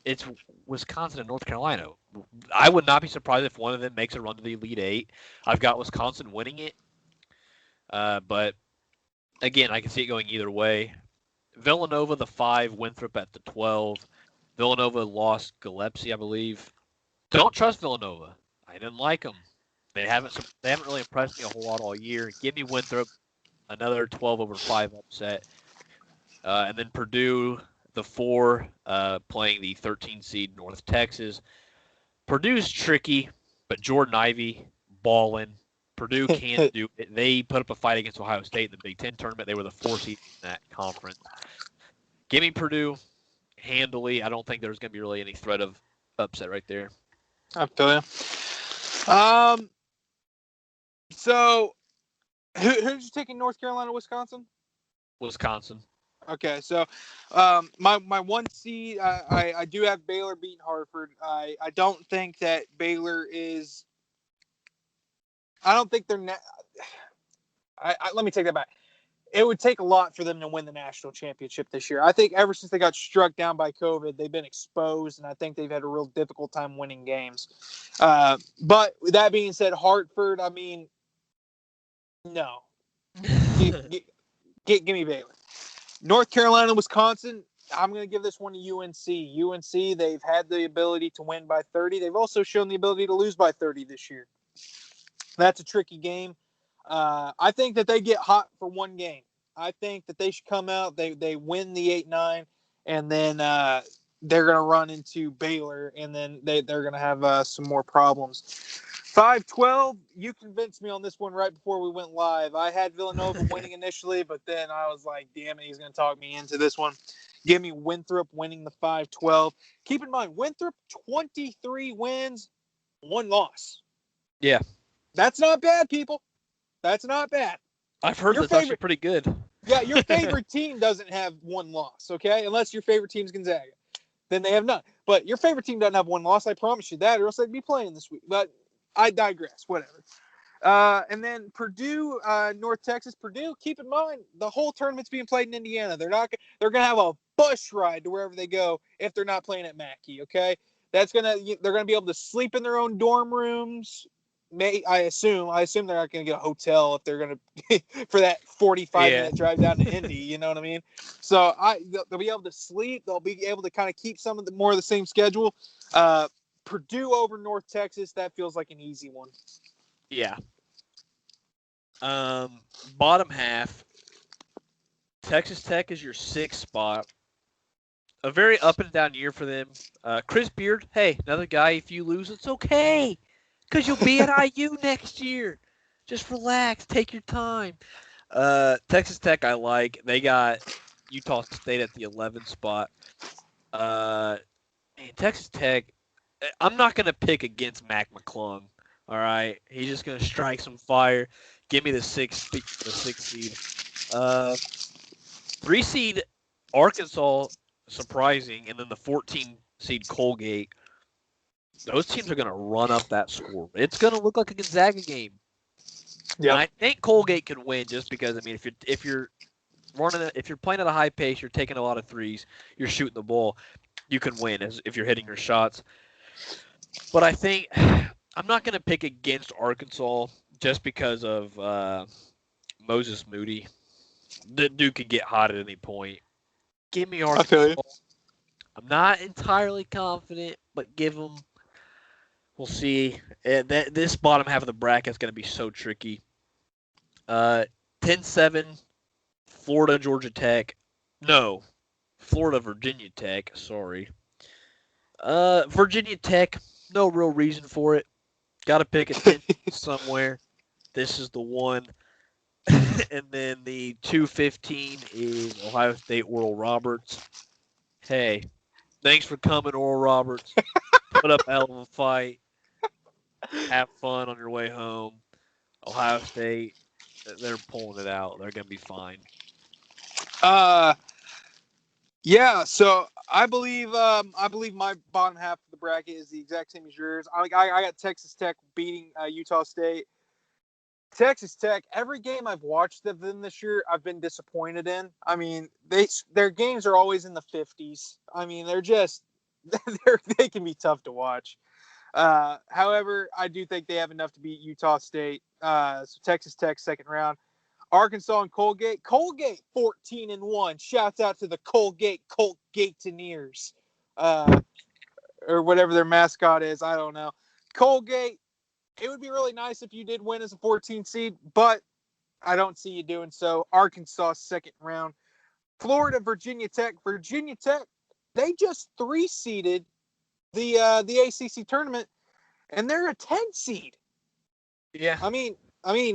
it's Wisconsin and North Carolina. I would not be surprised if one of them makes a run to the Elite 8. I've got Wisconsin winning it. But again, I can see it going either way. Villanova, the 5, Winthrop at the 12. Villanova lost Gillespie, I believe. Don't trust Villanova. I didn't like them. They haven't really impressed me a whole lot all year. Give me Winthrop, another 12/5 upset. And then Purdue, the 4, playing the 13 seed North Texas. Purdue's tricky, but Jordan Ivey, balling. Purdue can't do it. They put up a fight against Ohio State in the Big Ten tournament. They were the 4 seed in that conference. Give me Purdue handily. I don't think there's going to be really any threat of upset right there. I feel you. So, who's you taking? North Carolina, Wisconsin? Wisconsin. Okay, so my 1 seed, I do have Baylor beating Hartford. I don't think that Baylor is. I don't think they're. Let me take that back. It would take a lot for them to win the national championship this year. I think ever since they got struck down by COVID, they've been exposed, and I think they've had a real difficult time winning games. But that being said, Hartford, I mean, no. Give me Baylor. North Carolina, Wisconsin, I'm going to give this one to UNC. UNC, they've had the ability to win by 30. They've also shown the ability to lose by 30 this year. That's a tricky game. I think that they get hot for one game. I think that they should come out, they win the 8-9, and then they're going to run into Baylor, and then they're going to have some more problems. 5-12, you convinced me on this one right before we went live. I had Villanova winning initially, but then I was like, damn it, he's going to talk me into this one. Give me Winthrop winning the 5-12. Keep in mind, Winthrop, 23 wins, 1 loss. Yeah. That's not bad, people. That's not bad. I've heard that's actually pretty good. Yeah, your favorite team doesn't have 1 loss, okay? Unless your favorite team's Gonzaga. Then they have none. But your favorite team doesn't have 1 loss, I promise you that, or else they'd be playing this week. But I digress. Whatever. And then Purdue, North Texas. Purdue, keep in mind, the whole tournament's being played in Indiana. They're going to have a bus ride to wherever they go if they're not playing at Mackey, okay? They're going to be able to sleep in their own dorm rooms. I assume they're not going to get a hotel if they're going to for that 45-minute drive down to Indy. You know what I mean? So they'll be able to sleep. They'll be able to kind of keep some of the more of the same schedule. Purdue over North Texas. That feels like an easy one. Yeah. Bottom half. Texas Tech is your 6th spot. A very up and down year for them. Chris Beard, hey, another guy. If you lose, it's okay, because you'll be at IU next year. Just relax, take your time. Texas Tech, I like. They got Utah State at the 11th spot. Man, Texas Tech. I'm not gonna pick against Mac McClung. All right, he's just gonna strike some fire. Give me the 6th seed. 3 seed Arkansas, surprising, and then the 14 seed Colgate. Those teams are going to run up that score. It's going to look like a Gonzaga game. Yeah, I think Colgate could win just because, I mean, if you're playing at a high pace, you're taking a lot of threes, you're shooting the ball, you can win if you're hitting your shots. But I think I'm not going to pick against Arkansas just because of Moses Moody. The dude could get hot at any point. Give me Arkansas. I'm not entirely confident, but give them. We'll see. This bottom half of the bracket is going to be so tricky. 10-7, Florida, Georgia Tech. No, Florida, Virginia Tech. Sorry. Virginia Tech, no real reason for it. Got to pick a 10 somewhere. This is the one. And then the 215 is Ohio State, Oral Roberts. Hey, thanks for coming, Oral Roberts. Put up a hell of a fight. Have fun on your way home. Ohio State, they're pulling it out. They're going to be fine. Yeah, so I believe my bottom half of the bracket is the exact same as yours. I got Texas Tech beating Utah State. Texas Tech, every game I've watched of them this year, I've been disappointed in. I mean, their games are always in the 50s. I mean, they can be tough to watch. However, I do think they have enough to beat Utah State. So Texas Tech, second round. Arkansas and Colgate. Colgate 14-1. Shouts out to the Colgateneers, or whatever their mascot is. I don't know. Colgate. It would be really nice if you did win as a 14 seed, but I don't see you doing so. Arkansas, second round. Florida, Virginia Tech. Virginia Tech, they just 3-seeded the ACC tournament, and they're a 10 seed. Yeah. I mean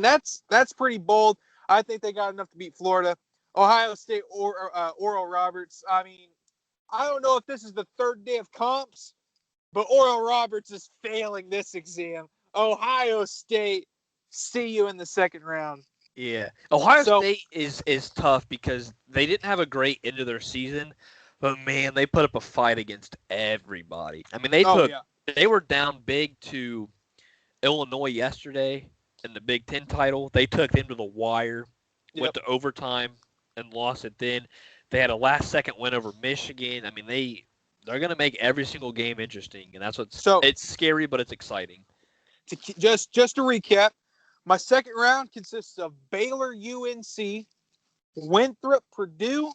that's pretty bold. I think they got enough to beat Florida. Ohio State or Oral Roberts. I mean, I don't know if this is the third day of comps, but Oral Roberts is failing this exam. Ohio State, see you in the second round. Yeah. Ohio State is tough because they didn't have a great end of their season, but man, they put up a fight against everybody. I mean, they were down big to Illinois yesterday in the Big Ten title. They took them to the wire, went to overtime, and lost it then. They had a last-second win over Michigan. I mean, they're going to make every single game interesting, and that's it's scary, but it's exciting. Just to recap, my second round consists of Baylor, UNC, Winthrop, Purdue,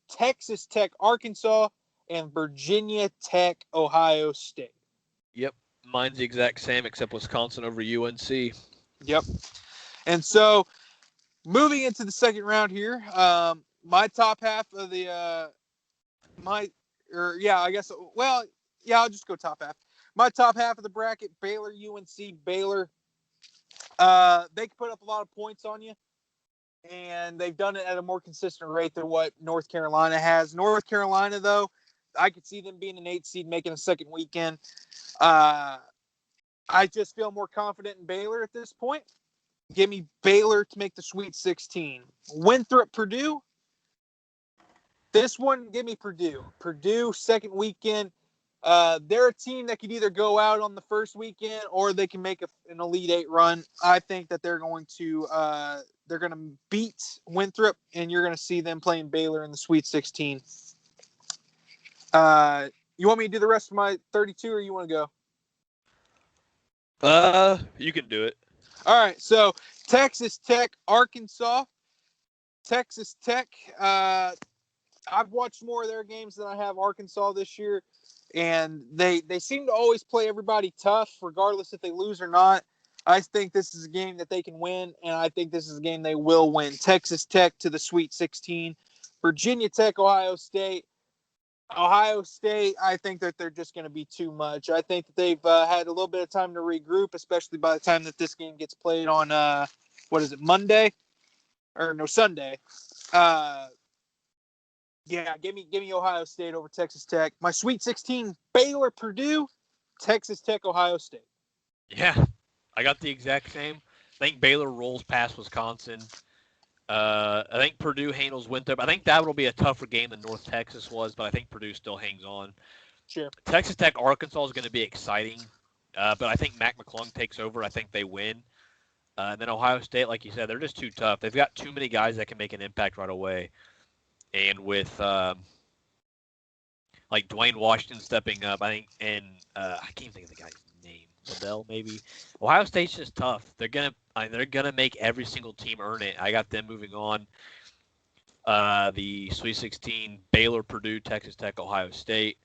Texas Tech, Arkansas, and Virginia Tech, Ohio State. Yep. Mine's the exact same except Wisconsin over UNC. Yep. And so, moving into the second round here, my top half of the I'll just go top half. My top half of the bracket: Baylor, UNC, Baylor. They can put up a lot of points on you, and they've done it at a more consistent rate than what North Carolina has. North Carolina, though, I could see them being an 8 seed, making a second weekend. I just feel more confident in Baylor at this point. Give me Baylor to make the Sweet 16. Winthrop, Purdue. This one, give me Purdue. Purdue, second weekend. They're a team that could either go out on the first weekend or they can make an Elite Eight run. I think that they're going to beat Winthrop, and you're going to see them playing Baylor in the Sweet 16. You want me to do the rest of my 32, or you want to go? You can do it. All right. So Texas Tech, Arkansas. Texas Tech. I've watched more of their games than I have Arkansas this year, and they seem to always play everybody tough, regardless if they lose or not. I think this is a game that they can win, and I think this is a game they will win. Texas Tech to the Sweet 16. Virginia Tech, Ohio State. Ohio State, I think that they're just going to be too much. I think that they've had a little bit of time to regroup, especially by the time that this game gets played on, Monday? Or no, Sunday. Yeah, give me Ohio State over Texas Tech. My Sweet 16, Baylor, Purdue, Texas Tech, Ohio State. Yeah, I got the exact same. I think Baylor rolls past Wisconsin. I think Purdue handles Winthrop. I think that will be a tougher game than North Texas was, but I think Purdue still hangs on. Sure. Texas Tech, Arkansas is going to be exciting, but I think Mac McClung takes over. I think they win. And then Ohio State, like you said, they're just too tough. They've got too many guys that can make an impact right away. And with like Dwayne Washington stepping up, I think, and I can't think of the guy's name, Liddell maybe. Ohio State's just tough. They're gonna make every single team earn it. I got them moving on. The Sweet 16, Baylor, Purdue, Texas Tech, Ohio State.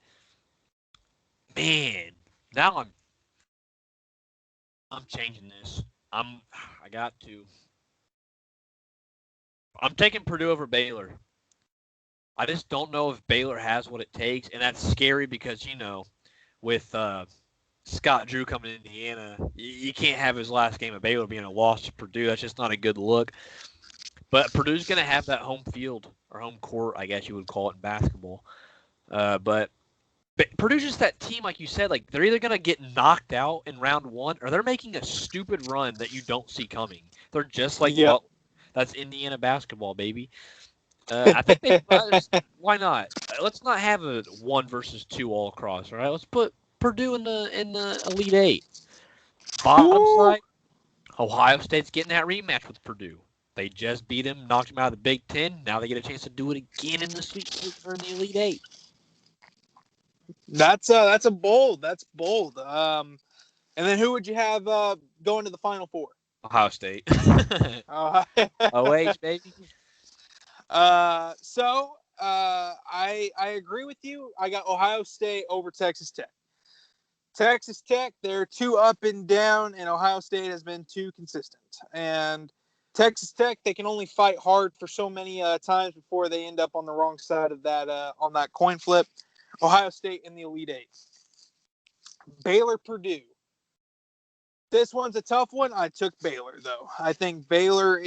Man, now I'm changing this. I'm taking Purdue over Baylor. I just don't know if Baylor has what it takes, and that's scary because, with Scott Drew coming to Indiana, you can't have his last game at Baylor being a loss to Purdue. That's just not a good look. But Purdue's going to have that home field, or home court, I guess you would call it in basketball. But Purdue's just that team, like you said, like they're either going to get knocked out in round one, or they're making a stupid run that you don't see coming. They're just like, well, that's Indiana basketball, baby. I think why not? Let's not have a 1 versus 2 all across. All right, let's put Purdue in the Elite Eight. Bottom side, Ohio State's getting that rematch with Purdue. They just beat him, knocked him out of the Big Ten. Now they get a chance to do it again in the Sweet 16 or in the Elite Eight. That's bold. That's bold. And then who would you have going to the Final Four? Ohio State. OH, baby. I agree with you. I got Ohio State over Texas Tech. Texas Tech, they're too up and down, and Ohio State has been too consistent. And Texas Tech, they can only fight hard for so many times before they end up on the wrong side of that on that coin flip. Ohio State in the Elite Eight. Baylor, Purdue. This one's a tough one. I took Baylor, though. I think Baylor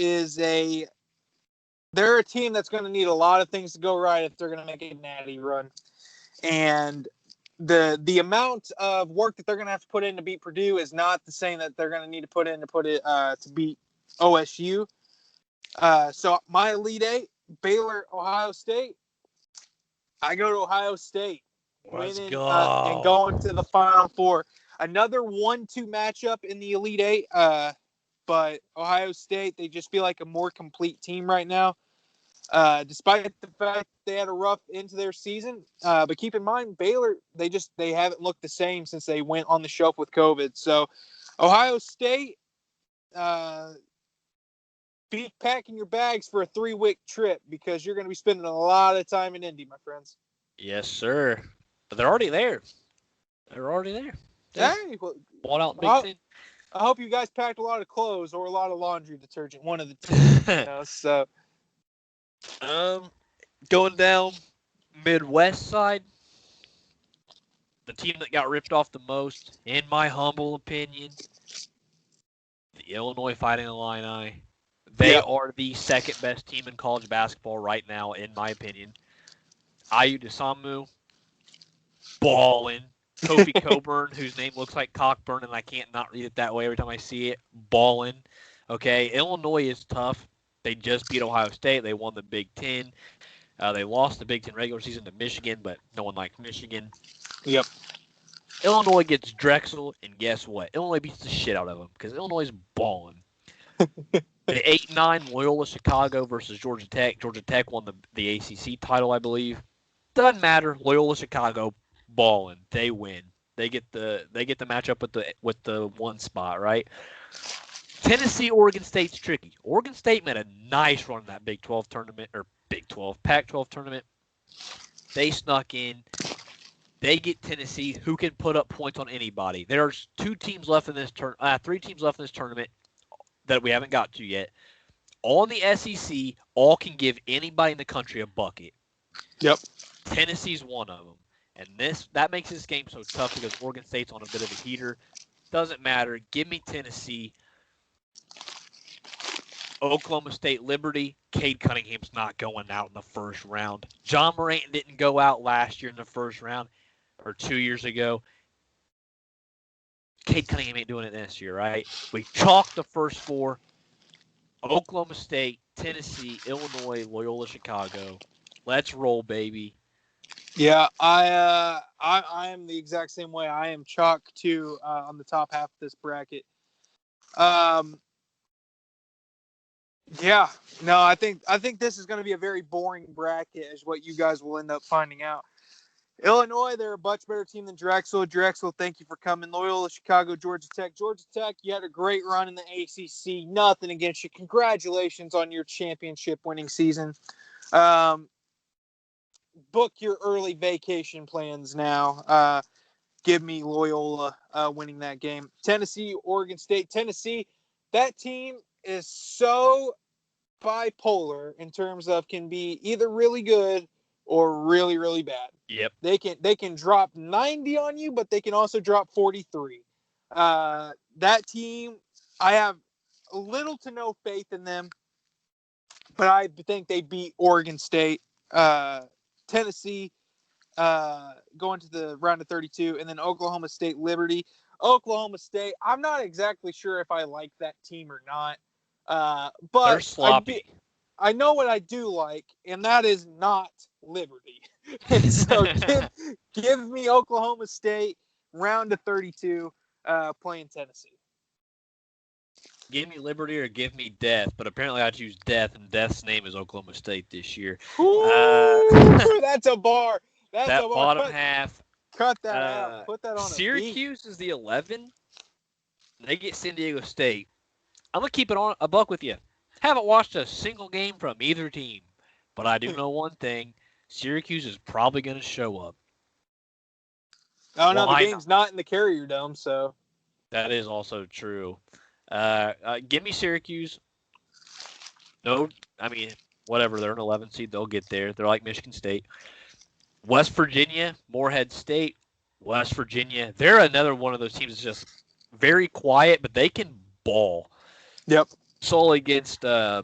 they're a team that's going to need a lot of things to go right if they're going to make a natty run. And the amount of work that they're going to have to put in to beat Purdue is not the same that they're going to need to put in to beat OSU. So my Elite Eight, Baylor, Ohio State. I go to Ohio State. Let's winning, go. And going to the Final Four. Another 1-2 matchup in the Elite Eight. But Ohio State, they just feel like a more complete team right now. Despite the fact they had a rough end to their season. But keep in mind, Baylor, they haven't looked the same since they went on the shelf with COVID. So Ohio State, be packing your bags for a 3-week trip because you're going to be spending a lot of time in Indy, my friends. Yes, sir. But they're already there. Hey, well, bought out Big Ten. I hope you guys packed a lot of clothes or a lot of laundry detergent. One of the two. So, going down Midwest side, the team that got ripped off the most, in my humble opinion, the Illinois Fighting Illini. They are the second best team in college basketball right now, in my opinion. Ayu Desamu, balling. Kofi Coburn, whose name looks like Cockburn, and I can't not read it that way every time I see it, balling. Okay, Illinois is tough. They just beat Ohio State. They won the Big Ten. They lost the Big Ten regular season to Michigan, but no one liked Michigan. Yep. Illinois gets Drexel, and guess what? Illinois beats the shit out of them because Illinois is balling. The 8-9 Loyola Chicago versus Georgia Tech. Georgia Tech won the ACC title, I believe. Doesn't matter. Loyola Chicago balling. They win. They get the matchup with the one spot, right? Tennessee Oregon State's tricky. Oregon State made a nice run in that Big 12 tournament or Pac-12 tournament. They snuck in. They get Tennessee, who can put up points on anybody. There's 3 teams left in this tournament that we haven't got to yet. All in the SEC, all can give anybody in the country a bucket. Yep. Tennessee's one of them. And that makes this game so tough because Oregon State's on a bit of a heater. Doesn't matter. Give me Tennessee. Oklahoma State Liberty. Cade Cunningham's not going out in the first round. John Morant didn't go out last year in the first round or 2 years ago. Cade Cunningham ain't doing it this year, right? We chalked the first 4. Oklahoma State, Tennessee, Illinois, Loyola Chicago. Let's roll, baby. Yeah, I am the exact same way. I am chalk too on the top half of this bracket. Yeah, no, I think this is going to be a very boring bracket, is what you guys will end up finding out. Illinois, they're a much better team than Drexel. Drexel, thank you for coming. Loyola, Chicago, Georgia Tech. Georgia Tech, you had a great run in the ACC. Nothing against you. Congratulations on your championship-winning season. Book your early vacation plans now. Give me Loyola winning that game. Tennessee, Oregon State. Tennessee, that team is so bipolar in terms of can be either really good or really, really bad. Yep. They can drop 90 on you, but they can also drop 43. That team, I have little to no faith in them, but I think they beat Oregon State. Tennessee going to the round of 32, and then Oklahoma State Liberty. Oklahoma State, I'm not exactly sure if I like that team or not. But they're sloppy. I know what I do like, and that is not Liberty. And so give me Oklahoma State round of 32 playing Tennessee. Give me Liberty or give me Death, but apparently I choose Death, and Death's name is Oklahoma State this year. Ooh, that's a bar. That's that a bar. Bottom half. Cut that out. Put that on Syracuse is the 11. They get San Diego State. I'm going to keep it on a buck with you. Haven't watched a single game from either team, but I do know one thing. Syracuse is probably going to show up. Oh, no, the game's not in the Carrier Dome, so. That is also true. Give me Syracuse. No, I mean, whatever. They're an 11 seed. They'll get there. They're like Michigan State. West Virginia, Morehead State, West Virginia. They're another one of those teams that's just very quiet, but they can ball. Yep. Solely against, I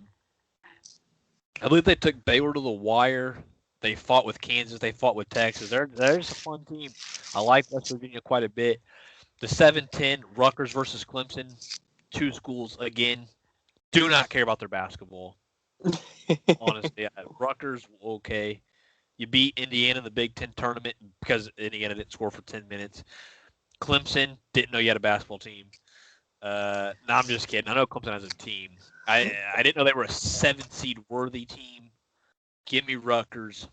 believe they took Baylor to the wire. They fought with Kansas. They fought with Texas. There's a fun team. I like West Virginia quite a bit. The 7-10, Rutgers versus Clemson. 2 schools, again, do not care about their basketball. Honestly, Rutgers, okay. You beat Indiana in the Big Ten tournament because Indiana didn't score for 10 minutes. Clemson, didn't know you had a basketball team. No, I'm just kidding. I know Clemson has a team. I didn't know they were a 7-seed worthy team. Give me Rutgers.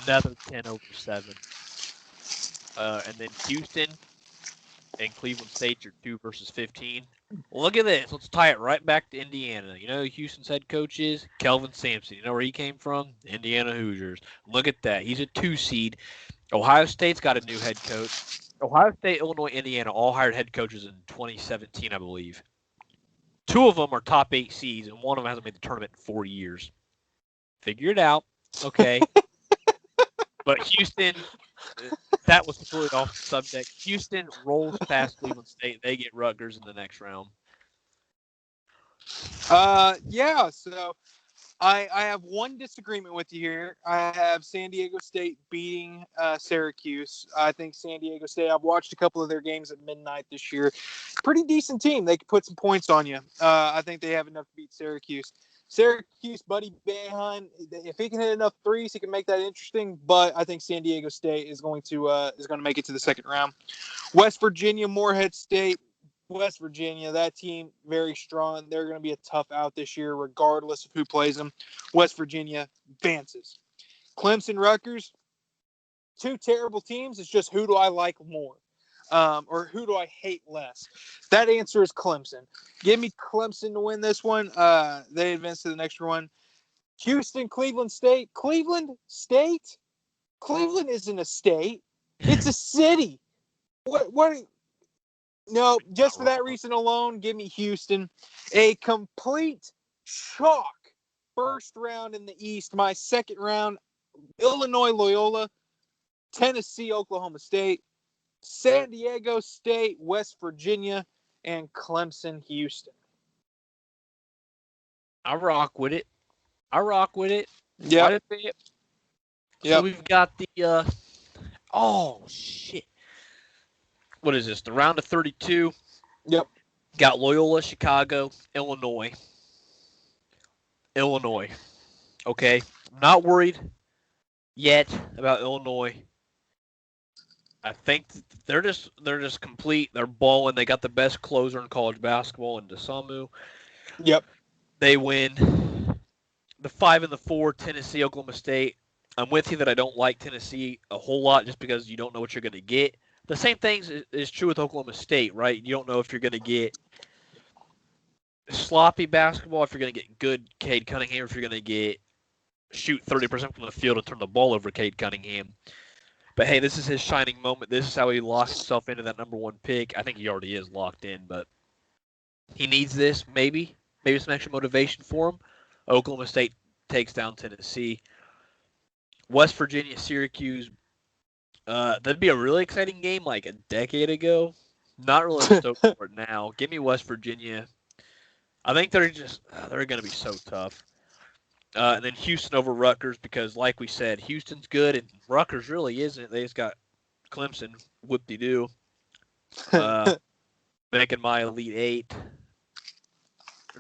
Another 10 over 7. And then Houston and Cleveland State, your 2 versus 15. Look at this. Let's tie it right back to Indiana. You know who Houston's head coach is? Kelvin Sampson. You know where he came from? Indiana Hoosiers. Look at that. He's a 2 seed. Ohio State's got a new head coach. Ohio State, Illinois, Indiana all hired head coaches in 2017, I believe. 2 of them are top 8 seeds, and one of them hasn't made the tournament in 4 years. Figure it out. Okay. But Houston, that was completely off the subject. Houston rolls past Cleveland State. They get Rutgers in the next round. Yeah, so I have one disagreement with you here. I have San Diego State beating Syracuse. I think San Diego State, I've watched a couple of their games at midnight this year. Pretty decent team. They can put some points on you. I think they have enough to beat Syracuse. Syracuse, Buddy Boeheim, if he can hit enough threes, he can make that interesting. But I think San Diego State is going to make it to the second round. West Virginia, Morehead State. West Virginia, that team, very strong. They're going to be a tough out this year, regardless of who plays them. West Virginia advances. Clemson, Rutgers, two terrible teams. It's just who do I like more? Or who do I hate less? That answer is Clemson. Give me Clemson to win this one. They advance to the next one. Houston, Cleveland State. Cleveland State? Cleveland isn't a state. It's a city. What No, just for that reason alone, give me Houston. A complete chalk first round in the East. My second round, Illinois, Loyola, Tennessee, Oklahoma State, San Diego State, West Virginia, and Clemson, Houston. I rock with it. Yeah. So we've got the oh shit. What is this? The round of 32. Yep. Got Loyola, Chicago, Illinois. Okay. I'm not worried yet about Illinois. I think they're just complete. They're balling. They got the best closer in college basketball in DeSamu. Yep. They win the 5 and the 4, Tennessee, Oklahoma State. I'm with you that I don't like Tennessee a whole lot just because you don't know what you're going to get. The same thing is true with Oklahoma State, right? You don't know if you're going to get sloppy basketball, if you're going to get good Cade Cunningham, if you're going to get shoot 30% from the field and turn the ball over Cade Cunningham. But, hey, this is his shining moment. This is how he locked himself into that number 1 pick. I think he already is locked in, but he needs this, maybe some extra motivation for him. Oklahoma State takes down Tennessee. West Virginia, Syracuse. That'd be a really exciting game like a decade ago. Not really stoked for it now. Give me West Virginia. I think they're going to be so tough. And then Houston over Rutgers because, like we said, Houston's good and Rutgers really isn't. They just got Clemson, whoop-de-doo, making my Elite 8.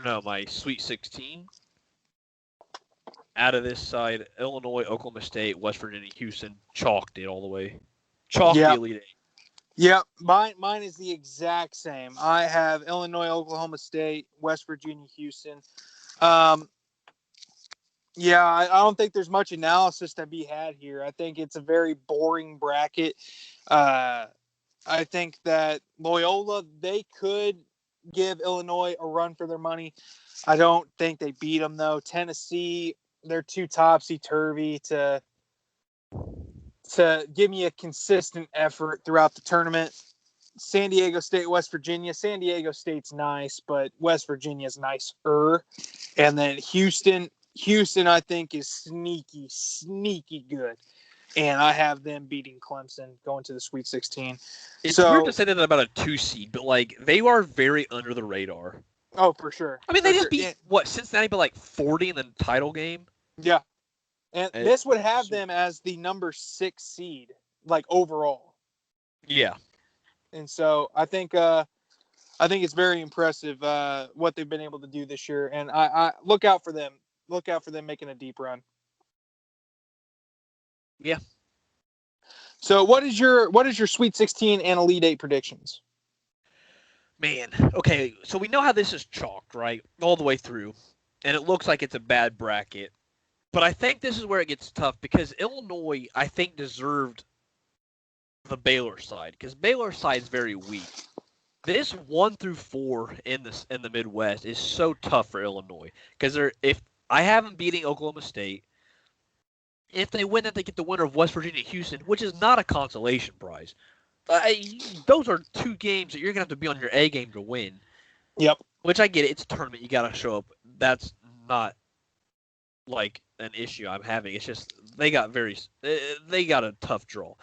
No, my Sweet 16. Out of this side, Illinois, Oklahoma State, West Virginia, Houston, chalked it all the way. Chalked the Elite 8. Yep, mine is the exact same. I have Illinois, Oklahoma State, West Virginia, Houston. I don't think there's much analysis to be had here. I think it's a very boring bracket. I think that Loyola, they could give Illinois a run for their money. I don't think they beat them, though. Tennessee, they're too topsy-turvy to give me a consistent effort throughout the tournament. San Diego State, West Virginia. San Diego State's nice, but West Virginia's nicer. And then Houston, I think, is sneaky good. And I have them beating Clemson, going to the Sweet 16. It's weird to say that about a 2 seed, but like they are very under the radar. Oh, for sure. I mean, they just beat Cincinnati by like 40 in the title game. Yeah, and this would have them as the number 6 seed, like overall. Yeah, and so I think it's very impressive what they've been able to do this year, and I look out for them. Look out for them making a deep run. Yeah. So what is your Sweet 16 and Elite 8 predictions? Man, okay, so we know how this is chalked, right? All the way through. And it looks like it's a bad bracket. But I think this is where it gets tough because Illinois, I think, deserved the Baylor side because Baylor side is very weak. This 1 through 4 in the Midwest is so tough for Illinois because if I have them beating Oklahoma State, if they win, that they get the winner of West Virginia, Houston, which is not a consolation prize. Those are 2 games that you're gonna have to be on your A game to win. Yep. Which I get it. It's a tournament. You gotta show up. That's not like an issue I'm having. It's just they got a tough draw.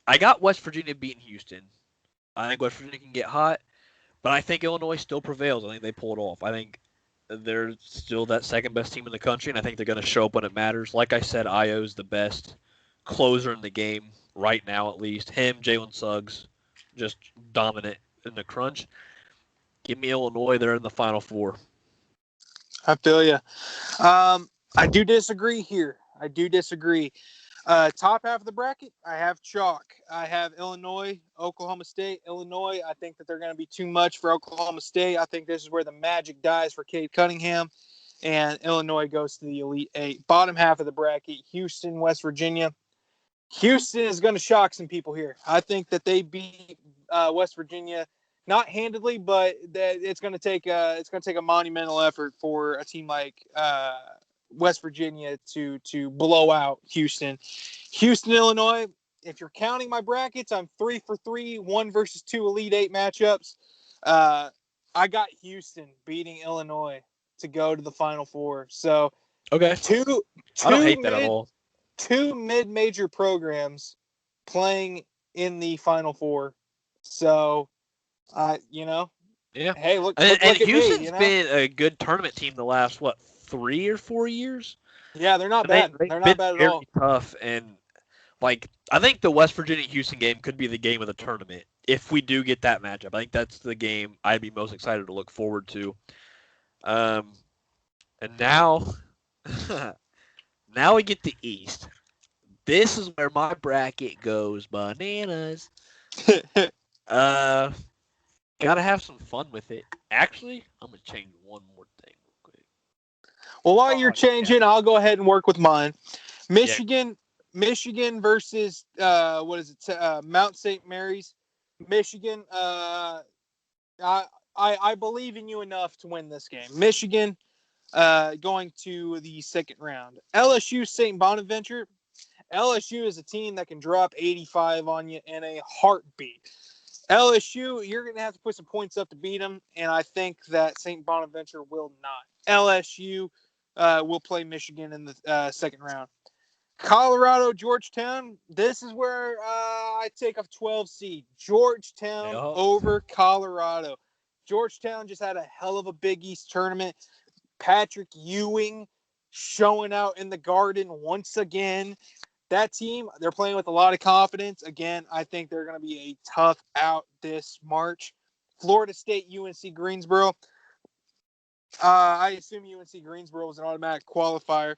I got West Virginia beating Houston. I think West Virginia can get hot, but I think Illinois still prevails. I think they pull it off. I think they're still that second best team in the country, and I think they're going to show up when it matters. Like I said, Io's the best closer in the game right now, at least. Him, Jalen Suggs, just dominant in the crunch. Give me Illinois. They're in the Final Four. I feel you. I do disagree here. I do disagree. Top half of the bracket, I have chalk. I have Illinois, Oklahoma State. Illinois, I think that they're going to be too much for Oklahoma State. I think this is where the magic dies for Cade Cunningham, and Illinois goes to the Elite Eight. Bottom half of the bracket, Houston, West Virginia. Houston is going to shock some people here. I think that they beat West Virginia, not handedly, but that it's going to take a monumental effort for a team like West Virginia to blow out Houston. Houston, Illinois. If you're counting my brackets, I'm 3 for 3, 1 versus 2 Elite Eight matchups. I got Houston beating Illinois to go to the Final Four. So Okay. I don't hate that at all. Two mid-major programs playing in the Final Four. So, Yeah. hey, look And at Houston's me, you know? been a good tournament team the last 3 or 4 years. Yeah, they're not bad. They're not bad at all. Tough, and I think the West Virginia Houston game could be the game of the tournament if we do get that matchup. I think that's the game I'd be most excited to look forward to. And now, now we get the East. This is where my bracket goes bananas. Gotta have some fun with it. Actually, I'm gonna change one more thing real quick. Well, while you're changing, I'll go ahead and work with mine. Michigan versus Mount St. Mary's. Michigan. I believe in you enough to win this game. Michigan going to the second round. LSU St. Bonaventure. LSU is a team that can drop 85 on you in a heartbeat. LSU, you're going to have to put some points up to beat them, and I think that St. Bonaventure will not. LSU will play Michigan in the second round. Colorado, Georgetown, this is where I take a 12 seed. Georgetown over Colorado. Georgetown just had a hell of a Big East tournament. Patrick Ewing showing out in the Garden once again. That team, they're playing with a lot of confidence. Again, I think they're going to be a tough out this March. Florida State, UNC Greensboro. I assume UNC Greensboro was an automatic qualifier.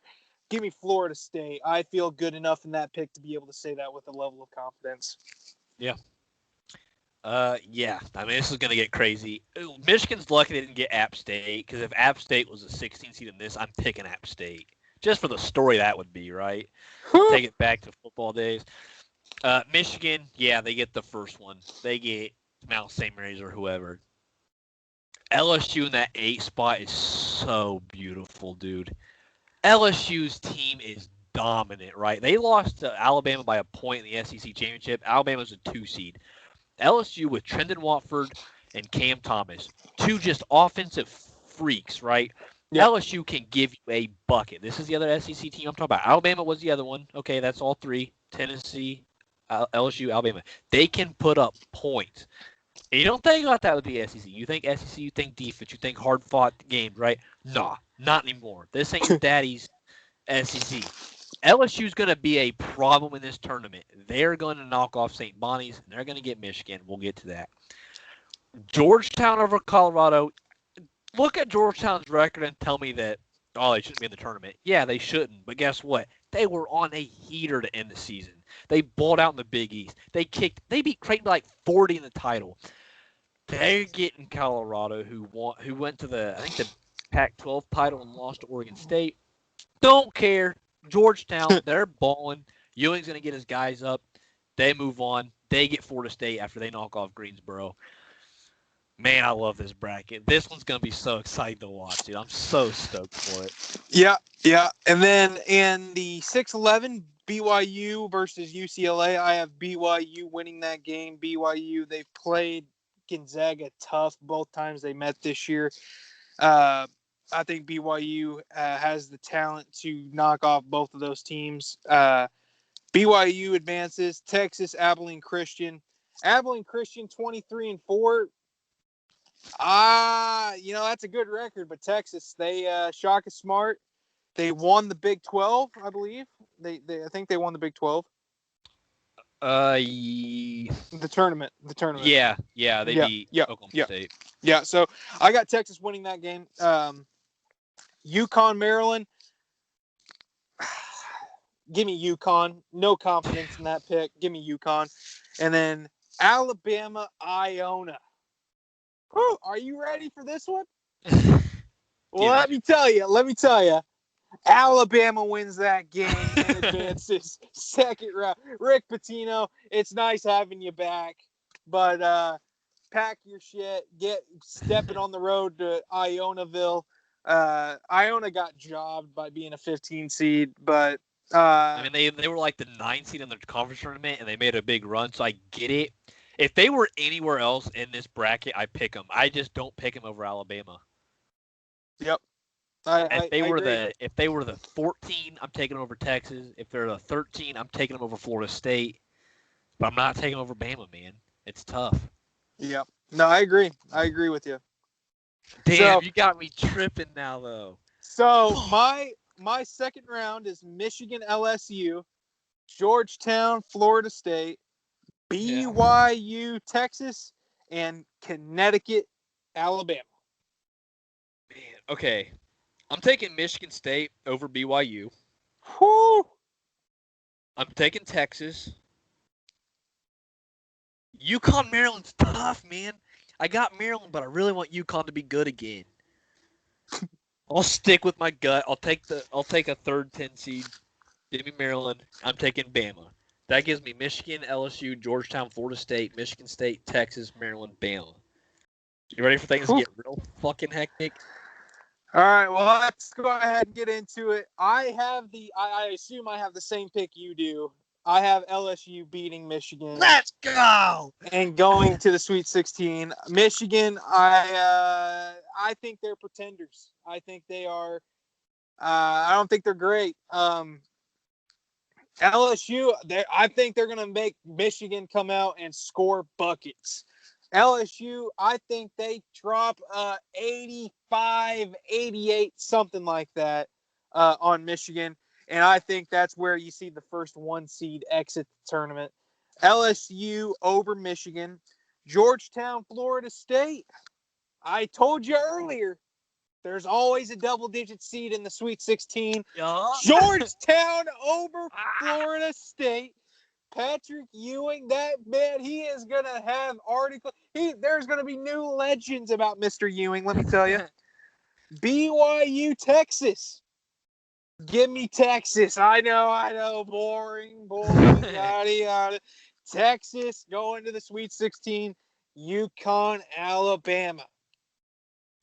Give me Florida State. I feel good enough in that pick to be able to say that with a level of confidence. Yeah. Yeah. I mean, this is going to get crazy. Michigan's lucky they didn't get App State, because if App State was a 16 seed in this, I'm picking App State. Just for the story that would be, right? Take it back to football days. Michigan, yeah, they get the first one. They get Mount St. Mary's or whoever. LSU in that 8 spot is so beautiful, dude. LSU's team is dominant, right? They lost to Alabama by a point in the SEC championship. Alabama's a 2 seed. LSU with Trendon Watford and Cam Thomas, two just offensive freaks, right? Yep. LSU can give you a bucket. This is the other SEC team I'm talking about. Alabama was the other one. Okay, that's all three. Tennessee, LSU, Alabama. They can put up points. And you don't think about that with the SEC. You think SEC, you think defense, you think hard-fought games, right? Nah, not anymore. This ain't your daddy's SEC. LSU's going to be a problem in this tournament. They're going to knock off St. Bonnie's, and they're going to get Michigan. We'll get to that. Georgetown over Colorado. Look at Georgetown's record and tell me that, they shouldn't be in the tournament. Yeah, they shouldn't. But guess what? They were on a heater to end the season. They balled out in the Big East. They beat Creighton by like 40 in the title. They're getting Colorado, who went to the Pac-12 title and lost to Oregon State. Don't care. Georgetown, they're balling. Ewing's going to get his guys up. They move on. They get Florida State after they knock off Greensboro. Man, I love this bracket. This one's going to be so exciting to watch, dude. I'm so stoked for it. Yeah. And then in the 6-11, BYU versus UCLA, I have BYU winning that game. BYU, they've played Gonzaga tough both times they met this year. I think BYU has the talent to knock off both of those teams. BYU advances. Texas, Abilene Christian. Abilene Christian 23-4. That's a good record, but Texas, they Shaka Smart, they won the Big 12, I believe. I think they won the Big 12. The tournament. Yeah, they Yeah, beat yeah, Oklahoma yeah, State. yeah. So I got Texas winning that game. UConn, Maryland. Give me UConn. No confidence in that pick. Give me UConn. And then Alabama, Iona. Whew, are you ready for this one? Well, let me tell you. Alabama wins that game and advances second round. Rick Pitino, it's nice having you back, but pack your shit. Get stepping on the road to Ionaville. Iona got jobbed by being a 15 seed, but I mean, they were like the 9th seed in the conference tournament, and they made a big run, so I get it. If they were anywhere else in this bracket, I pick them. I just don't pick them over Alabama. Yep. If they I were agree. the 14, I'm taking them over Texas. If they're the 13, I'm taking them over Florida State. But I'm not taking them over Bama, man. It's tough. Yep. No, I agree. I agree with you. Damn, you got me tripping now, though. So my second round is Michigan, LSU, Georgetown, Florida State, BYU, Texas, and Connecticut, Alabama. Man, okay. I'm taking Michigan State over BYU. Whoo! I'm taking Texas. UConn, Maryland's tough, man. I got Maryland, but I really want UConn to be good again. I'll stick with my gut. I'll take a third 10 seed. Give me Maryland. I'm taking Bama. That gives me Michigan, LSU, Georgetown, Florida State, Michigan State, Texas, Maryland, Bama. You ready for things to get real fucking hectic? All right, well, let's go ahead and get into it. I assume I have the same pick you do. I have LSU beating Michigan. Let's go! And going to the Sweet 16. Michigan, I think they're pretenders. I think they are. I don't think they're great. LSU, I think they're going to make Michigan come out and score buckets. LSU, I think they drop 85, 88, something like that on Michigan. And I think that's where you see the first 1 seed exit the tournament. LSU over Michigan. Georgetown, Florida State. I told you earlier, there's always a double-digit seed in the Sweet 16. Yeah. Georgetown over Florida State. Patrick Ewing, that man, he is going to have articles. There's going to be new legends about Mr. Ewing, let me tell you. BYU, Texas. Give me Texas. I know. Boring, yada, yada. Texas going to the Sweet 16. UConn, Alabama.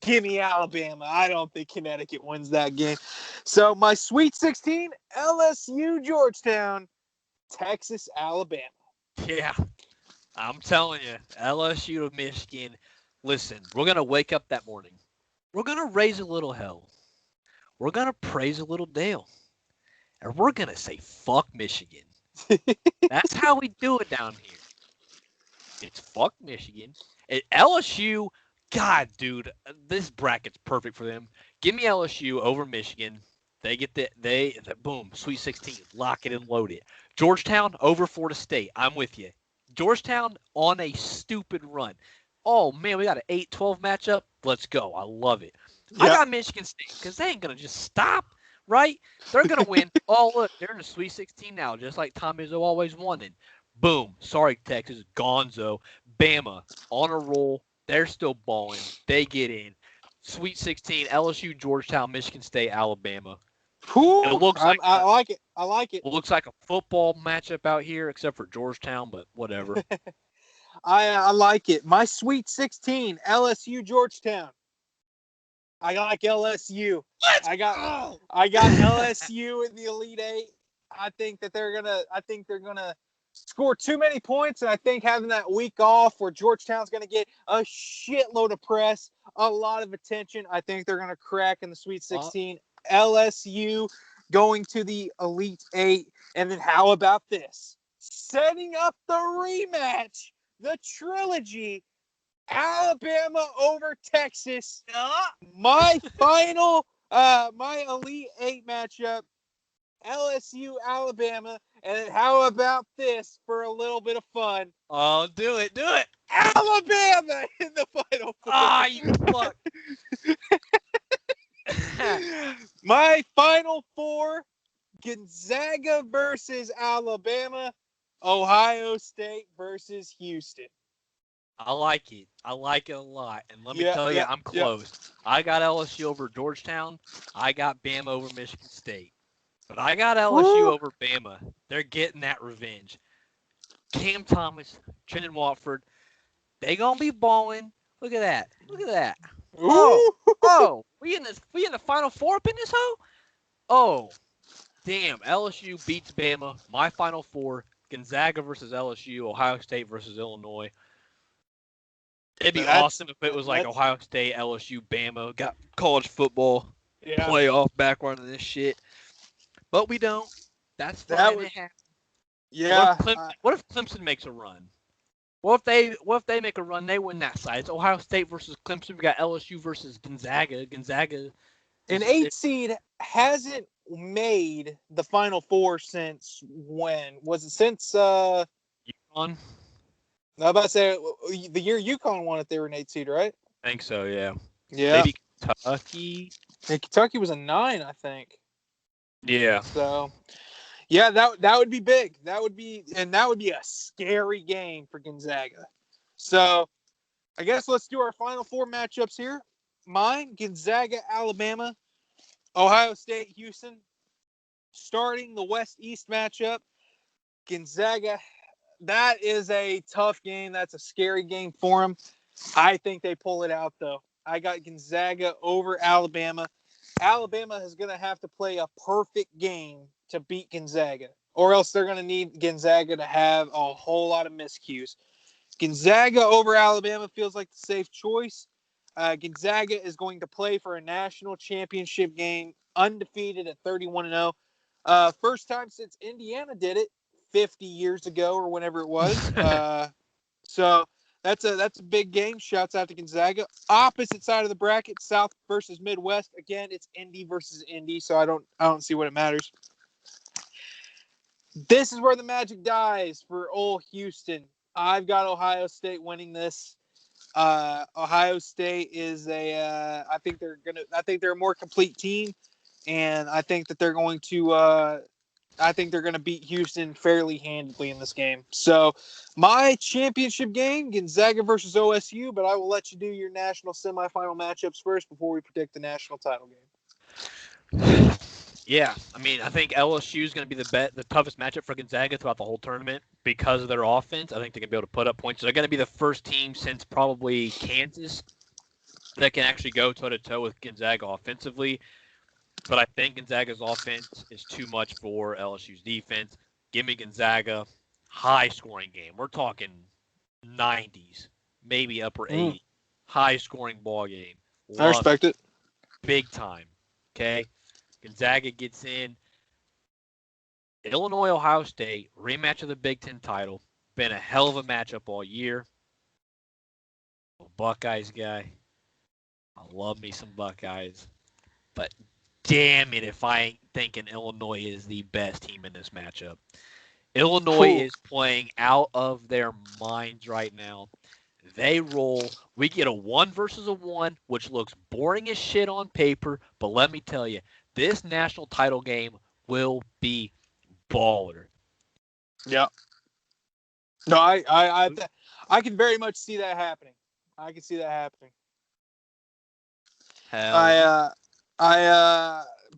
Give me Alabama. I don't think Connecticut wins that game. So my Sweet 16, LSU, Georgetown, Texas, Alabama. Yeah, I'm telling you, LSU to Michigan. Listen, we're going to wake up that morning. We're going to raise a little hell. We're going to praise a little Dale. And we're going to say, fuck Michigan. That's how we do it down here. It's fuck Michigan. And LSU, God, dude, this bracket's perfect for them. Give me LSU over Michigan. They get the boom, Sweet 16, lock it and load it. Georgetown over Florida State. I'm with you. Georgetown on a stupid run. Oh, man, we got an 8-12 matchup. Let's go. I love it. Yep. I got Michigan State because they ain't going to just stop, right? They're going to win. Oh, look, they're in the Sweet 16 now, just like Tom Izzo always wanted. Boom. Sorry, Texas. Gonzo. Bama on a roll. They're still balling. They get in. Sweet 16, LSU, Georgetown, Michigan State, Alabama. It looks like I like it. I like it. It looks like a football matchup out here, except for Georgetown, but whatever. I like it. My Sweet 16, LSU, Georgetown. I like LSU. I got LSU in the Elite Eight. I think they're gonna score too many points, and I think having that week off where Georgetown's gonna get a shitload of press, a lot of attention. I think they're gonna crack in the Sweet 16. LSU going to the Elite Eight, and then how about this? Setting up the rematch, the trilogy. Alabama over Texas. Yeah. My my Elite Eight matchup, LSU, Alabama. And how about this for a little bit of fun? Oh, do it. Alabama in the Final Four. Ah, you fuck. My Final Four, Gonzaga versus Alabama, Ohio State versus Houston. I like it. I like it a lot. And let me Yeah, tell you, yeah, I'm yeah. close. I got LSU over Georgetown. I got Bama over Michigan State. But I got LSU Woo. over Bama. They're getting that revenge. Cam Thomas, Trendon Watford, they gonna be balling. Look at that. Look at that. Ooh. We in the Final Four up in this hoe? Oh, damn. LSU beats Bama. My Final Four. Gonzaga versus LSU. Ohio State versus Illinois. It'd be awesome if it was like Ohio State, LSU, Bama, got college football playoff background in this shit. But we don't. That's fine. It happens. Yeah. What if Clemson makes a run? What if they make a run? They win that side. It's Ohio State versus Clemson. We got LSU versus Gonzaga. Gonzaga. An 8 seed hasn't made the Final Four since when? Was it since UConn? I was about to say the year UConn won it, they were an 8 seed, right? I think so, yeah. Yeah. Maybe Kentucky. And Kentucky was a 9, I think. Yeah. So yeah, that would be big. That would be a scary game for Gonzaga. So I guess let's do our Final Four matchups here. Mine, Gonzaga, Alabama, Ohio State, Houston. Starting the West-East matchup, Gonzaga. That is a tough game. That's a scary game for them. I think they pull it out, though. I got Gonzaga over Alabama. Alabama is going to have to play a perfect game to beat Gonzaga, or else they're going to need Gonzaga to have a whole lot of miscues. Gonzaga over Alabama feels like the safe choice. Gonzaga is going to play for a national championship game, undefeated at 31-0. First time since Indiana did it 50 years ago or whenever it was. So that's a big game. Shouts out to Gonzaga. Opposite side of the bracket, South versus Midwest. Again, it's Indy versus Indy, so I don't see what it matters. This is where the magic dies for old Houston. I've got Ohio State winning this. Ohio State is I think they're a more complete team, and I think that they're going to beat Houston fairly handedly in this game. So my championship game, Gonzaga versus OSU, but I will let you do your national semifinal matchups first before we predict the national title game. Yeah, I mean, I think LSU is going to be the toughest matchup for Gonzaga throughout the whole tournament because of their offense. I think they're going to be able to put up points. They're going to be the first team since probably Kansas that can actually go toe-to-toe with Gonzaga offensively. But I think Gonzaga's offense is too much for LSU's defense. Give me Gonzaga, high-scoring game. We're talking 90s, maybe upper 80s. High-scoring ball game. I respect it. Big time, okay? Gonzaga gets in. Illinois, Ohio State, rematch of the Big Ten title. Been a hell of a matchup all year. Buckeyes guy. I love me some Buckeyes. But damn it if I ain't thinking Illinois is the best team in this matchup. Illinois is playing out of their minds right now. They roll. We get a 1 versus a 1, which looks boring as shit on paper. But let me tell you, this national title game will be baller. Yeah. No, I can very much see that happening. I can see that happening.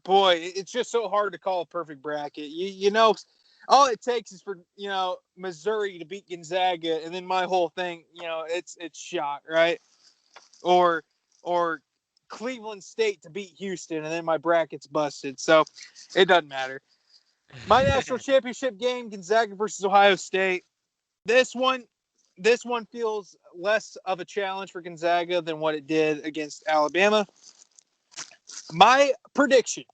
Boy, it's just so hard to call a perfect bracket. You know, all it takes is for Missouri to beat Gonzaga, and then my whole thing, it's shot, right? Or Cleveland State to beat Houston, and then my bracket's busted. So it doesn't matter. My national championship game, Gonzaga versus Ohio State. This one feels less of a challenge for Gonzaga than what it did against Alabama. My prediction,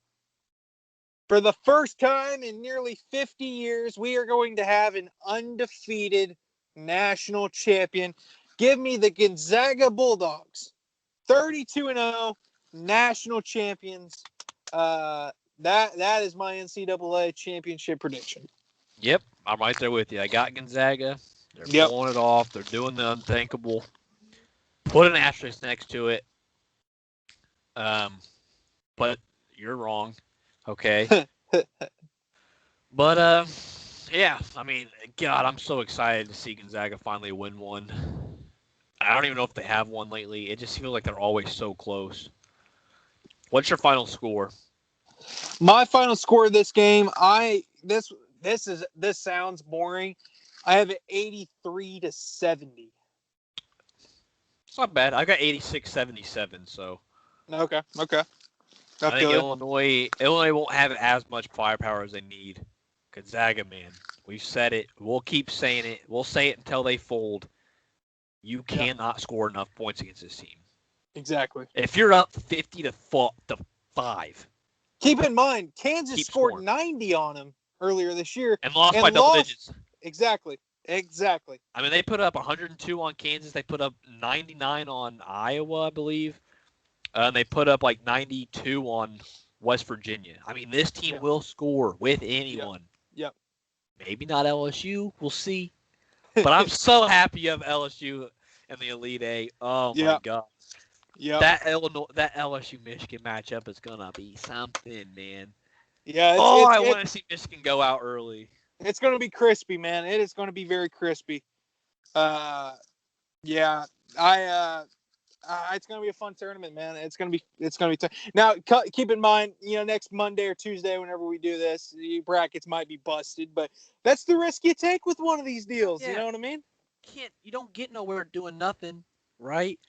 for the first time in nearly 50 years, we are going to have an undefeated national champion. Give me the Gonzaga Bulldogs, 32-0, national champions. That is my NCAA championship prediction. Yep, I'm right there with you. I got Gonzaga. They're pulling it off. They're doing the unthinkable. Put an asterisk next to it. But you're wrong. Okay. But yeah, I mean, God, I'm so excited to see Gonzaga finally win one. I don't even know if they have one lately. It just feels like they're always so close. What's your final score? My final score of this game, this sounds boring. I have it 83-70. It's not bad. I got 86-77, so. Okay. I think Illinois won't have as much firepower as they need. Gonzaga, man. We've said it. We'll keep saying it. We'll say it until they fold. You cannot score enough points against this team. Exactly. If you're up 50-5. Keep in mind, Kansas scored 90 on them earlier this year. And lost by double digits. Exactly. I mean, they put up 102 on Kansas. They put up 99 on Iowa, I believe. And they put up like 92 on West Virginia. I mean, this team will score with anyone. Yep. Maybe not LSU. We'll see. But I'm so happy you have LSU in the Elite Eight. Oh, my God. Yeah. That LSU Michigan matchup is gonna be something, man. Yeah. I want to see Michigan go out early. It's gonna be crispy, man. It is gonna be very crispy. Yeah. It's gonna be a fun tournament, man. It's gonna be now. Keep in mind, next Monday or Tuesday, whenever we do this, your brackets might be busted, but that's the risk you take with one of these deals. Yeah. You know what I mean? You don't get nowhere doing nothing, right?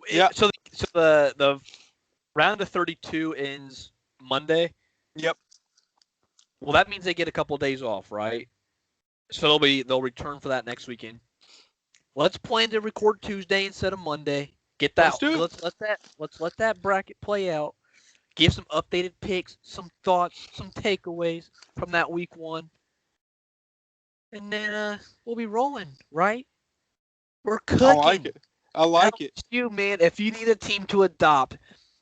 Yeah. So the round of 32 ends Monday. Yep. Well, that means they get a couple of days off, right? So they'll return for that next weekend. Let's plan to record Tuesday instead of Monday. Get that. Let's let that bracket play out. Give some updated picks, some thoughts, some takeaways from that week one, and then we'll be rolling, right? We're cooking. I like it. LSU, man. If you need a team to adopt,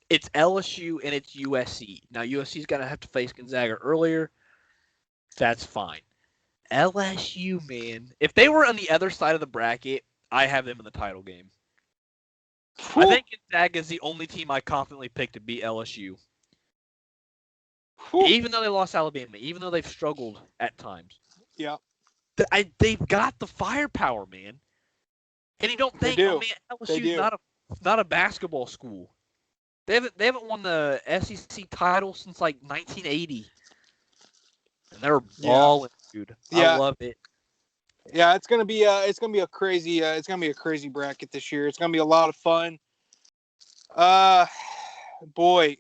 it's LSU and it's USC. Now USC's gonna have to face Gonzaga earlier. That's fine. LSU, man. If they were on the other side of the bracket, I have them in the title game. I think Gonzaga is the only team I confidently picked to beat LSU. Even though they lost Alabama, even though they've struggled at times. Yeah. They've got the firepower, man. And you don't think, oh man, LSU's not a basketball school. They haven't won the SEC title since like 1980. And they're balling, dude. Yeah. I love it. Yeah, it's gonna be a crazy bracket this year. It's gonna be a lot of fun. Boy,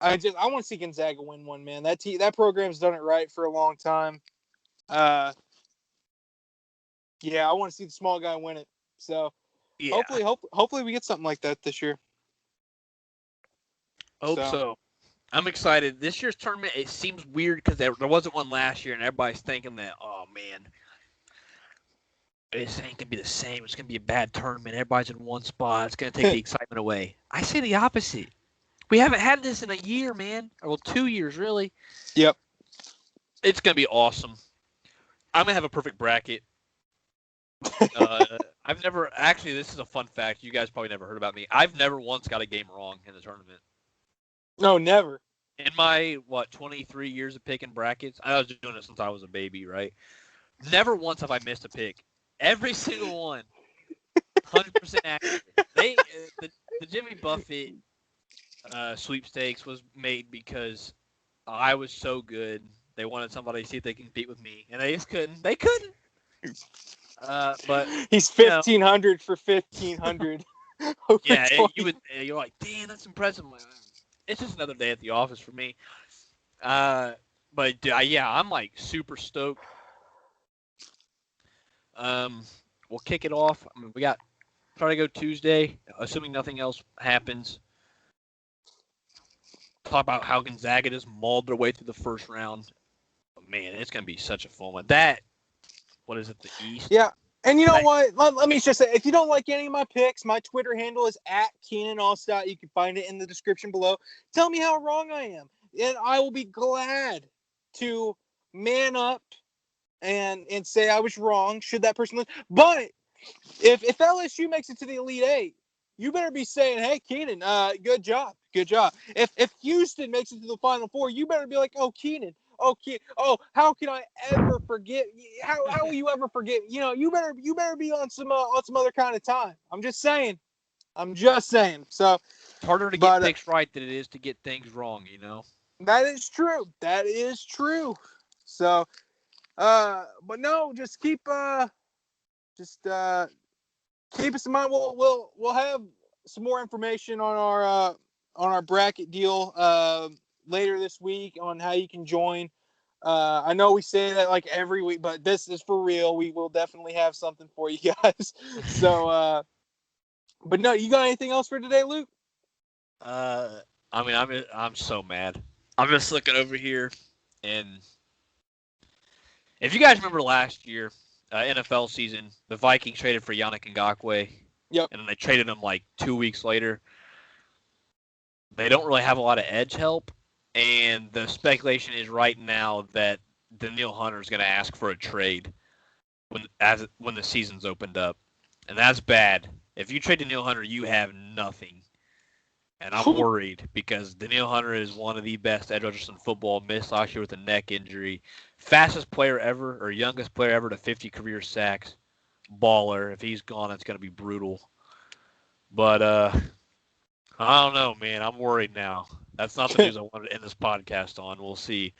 I want to see Gonzaga win one, man. That program's done it right for a long time. Yeah, I want to see the small guy win it. So hopefully we get something like that this year. Hope so. I'm excited. This year's tournament, it seems weird because there wasn't one last year, and everybody's thinking that, oh man, this ain't gonna be the same. It's gonna be a bad tournament. Everybody's in one spot. It's gonna take the excitement away. I say the opposite. We haven't had this in a year, man. Well, 2 years really. Yep. It's gonna be awesome. I'm gonna have a perfect bracket. I've never actually. This is a fun fact. You guys probably never heard about me. I've never once got a game wrong in the tournament. No, never. In my 23 years of picking brackets, I was doing it since I was a baby, right? Never once have I missed a pick. Every single one, 100% accurate. The Jimmy Buffett sweepstakes was made because I was so good. They wanted somebody to see if they can compete with me, and they just couldn't. They couldn't. But he's 1,500 for 1,500. Yeah, you're like, damn, that's impressive. It's just another day at the office for me. But yeah, I'm like super stoked. We'll kick it off. I mean, try to go Tuesday, assuming nothing else happens. Talk about how Gonzaga just mauled their way through the first round. Man, it's gonna be such a fun one. What is it? The East? Yeah, And you know what? Let me just say, if you don't like any of my picks, my Twitter handle is @KeenanAllstott. You can find it in the description below. Tell me how wrong I am, and I will be glad to man up and say I was wrong. Should that person lose? But if LSU makes it to the Elite Eight, you better be saying, "Hey, Keenan, good job, good job." If Houston makes it to the Final Four, you better be like, "Oh, Keenan, oh, how can I ever forget? How will you ever forget? You know, you better be on some other kind of time." I'm just saying. So It's harder to get picks right than it is to get things wrong. You know. That is true. That is true. So, but no, just keep just keep us in mind. We'll have some more information on our bracket deal later this week on how you can join. I know we say that like every week, but this is for real. We will definitely have something for you guys. So, but no, you got anything else for today, Luke? I mean, I'm so mad. I'm just looking over here, and if you guys remember last year, NFL season, the Vikings traded for Yannick Ngakoue. Yep. And then they traded him like 2 weeks later. They don't really have a lot of edge help, and the speculation is right now that Danielle Hunter is going to ask for a trade when the season's opened up, and that's bad. If you trade Danielle Hunter, you have nothing. And I'm worried because Danielle Hunter is one of the best edge rushers in football. Missed last year with a neck injury. Fastest player ever, or youngest player ever to 50 career sacks. Baller. If he's gone, it's going to be brutal. But I don't know, man. I'm worried now. That's not the news I wanted to end this podcast on. We'll see.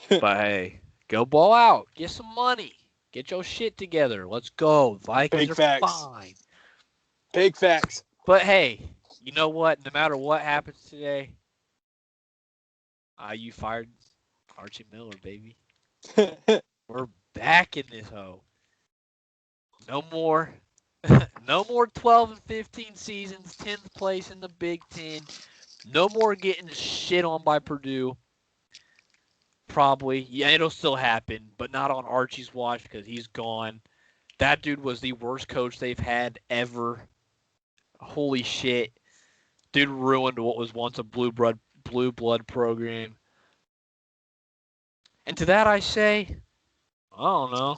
But hey, go ball out. Get some money. Get your shit together. Let's go. Vikings Big are facts. fine. Big facts. But hey, you know what? No matter what happens today, you fired Archie Miller, baby. We're back in this hoe. No more. No more 12 and 15 seasons, 10th place in the Big Ten. No more getting shit on by Purdue. Probably. Yeah, it'll still happen, but not on Archie's watch because he's gone. That dude was the worst coach they've had ever. Holy shit. Dude ruined what was once a blue blood program. And to that I say, I don't know.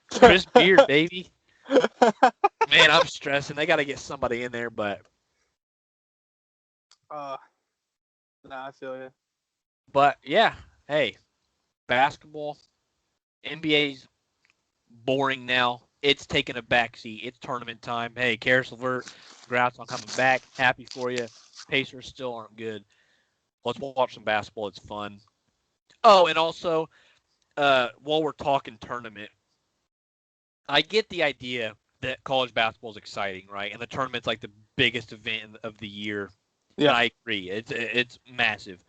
Chris Beard, baby. Man, I'm stressing. They got to get somebody in there, but. Nah, I feel you. But yeah, hey, basketball, NBA's boring now. It's taking a backseat. It's tournament time. Hey, Karis LeVert, congrats on coming back. Happy for you. Pacers still aren't good. Let's watch some basketball. It's fun. Oh, and also, while we're talking tournament, I get the idea that college basketball is exciting, right? And the tournament's like the biggest event of the year. Yeah, and I agree. It's massive.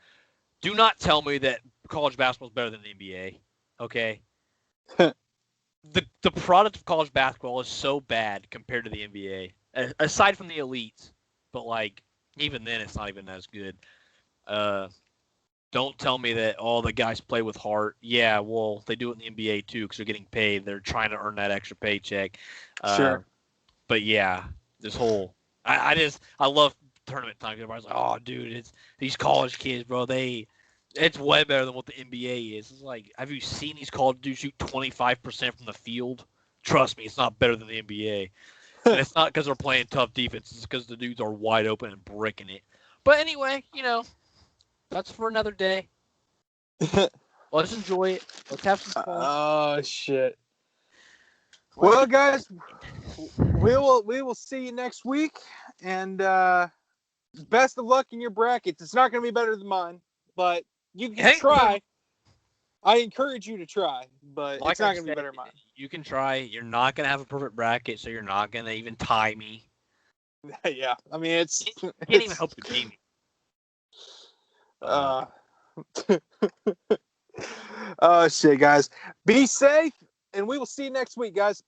Do not tell me that college basketball is better than the NBA. Okay. The product of college basketball is so bad compared to the NBA, aside from the elites. But like even then, it's not even as good. Don't tell me that all the guys play with heart. Yeah, well, they do it in the NBA too because they're getting paid. They're trying to earn that extra paycheck. Sure. But yeah, this whole I love tournament time. Everybody's like, oh, dude, it's these college kids, bro. It's way better than what the NBA is. It's like, have you seen these college dudes shoot 25% from the field? Trust me, it's not better than the NBA. And it's not because they're playing tough defense. It's because the dudes are wide open and bricking it. But anyway, that's for another day. Let's enjoy it. Let's have some fun. Oh, shit. Well, guys, we will see you next week. And best of luck in your brackets. It's not going to be better than mine, but you can try. I encourage you to try, but it's not going to be better than mine. You can try. You're not going to have a perfect bracket, so you're not going to even tie me. Yeah, I mean, you can't even help to beat me. Oh, shit, guys. Be safe, and we will see you next week, guys.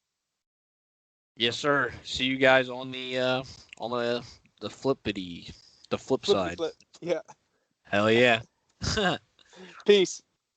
Yes, sir. See you guys on the flip side. Yeah. Hell yeah. Peace.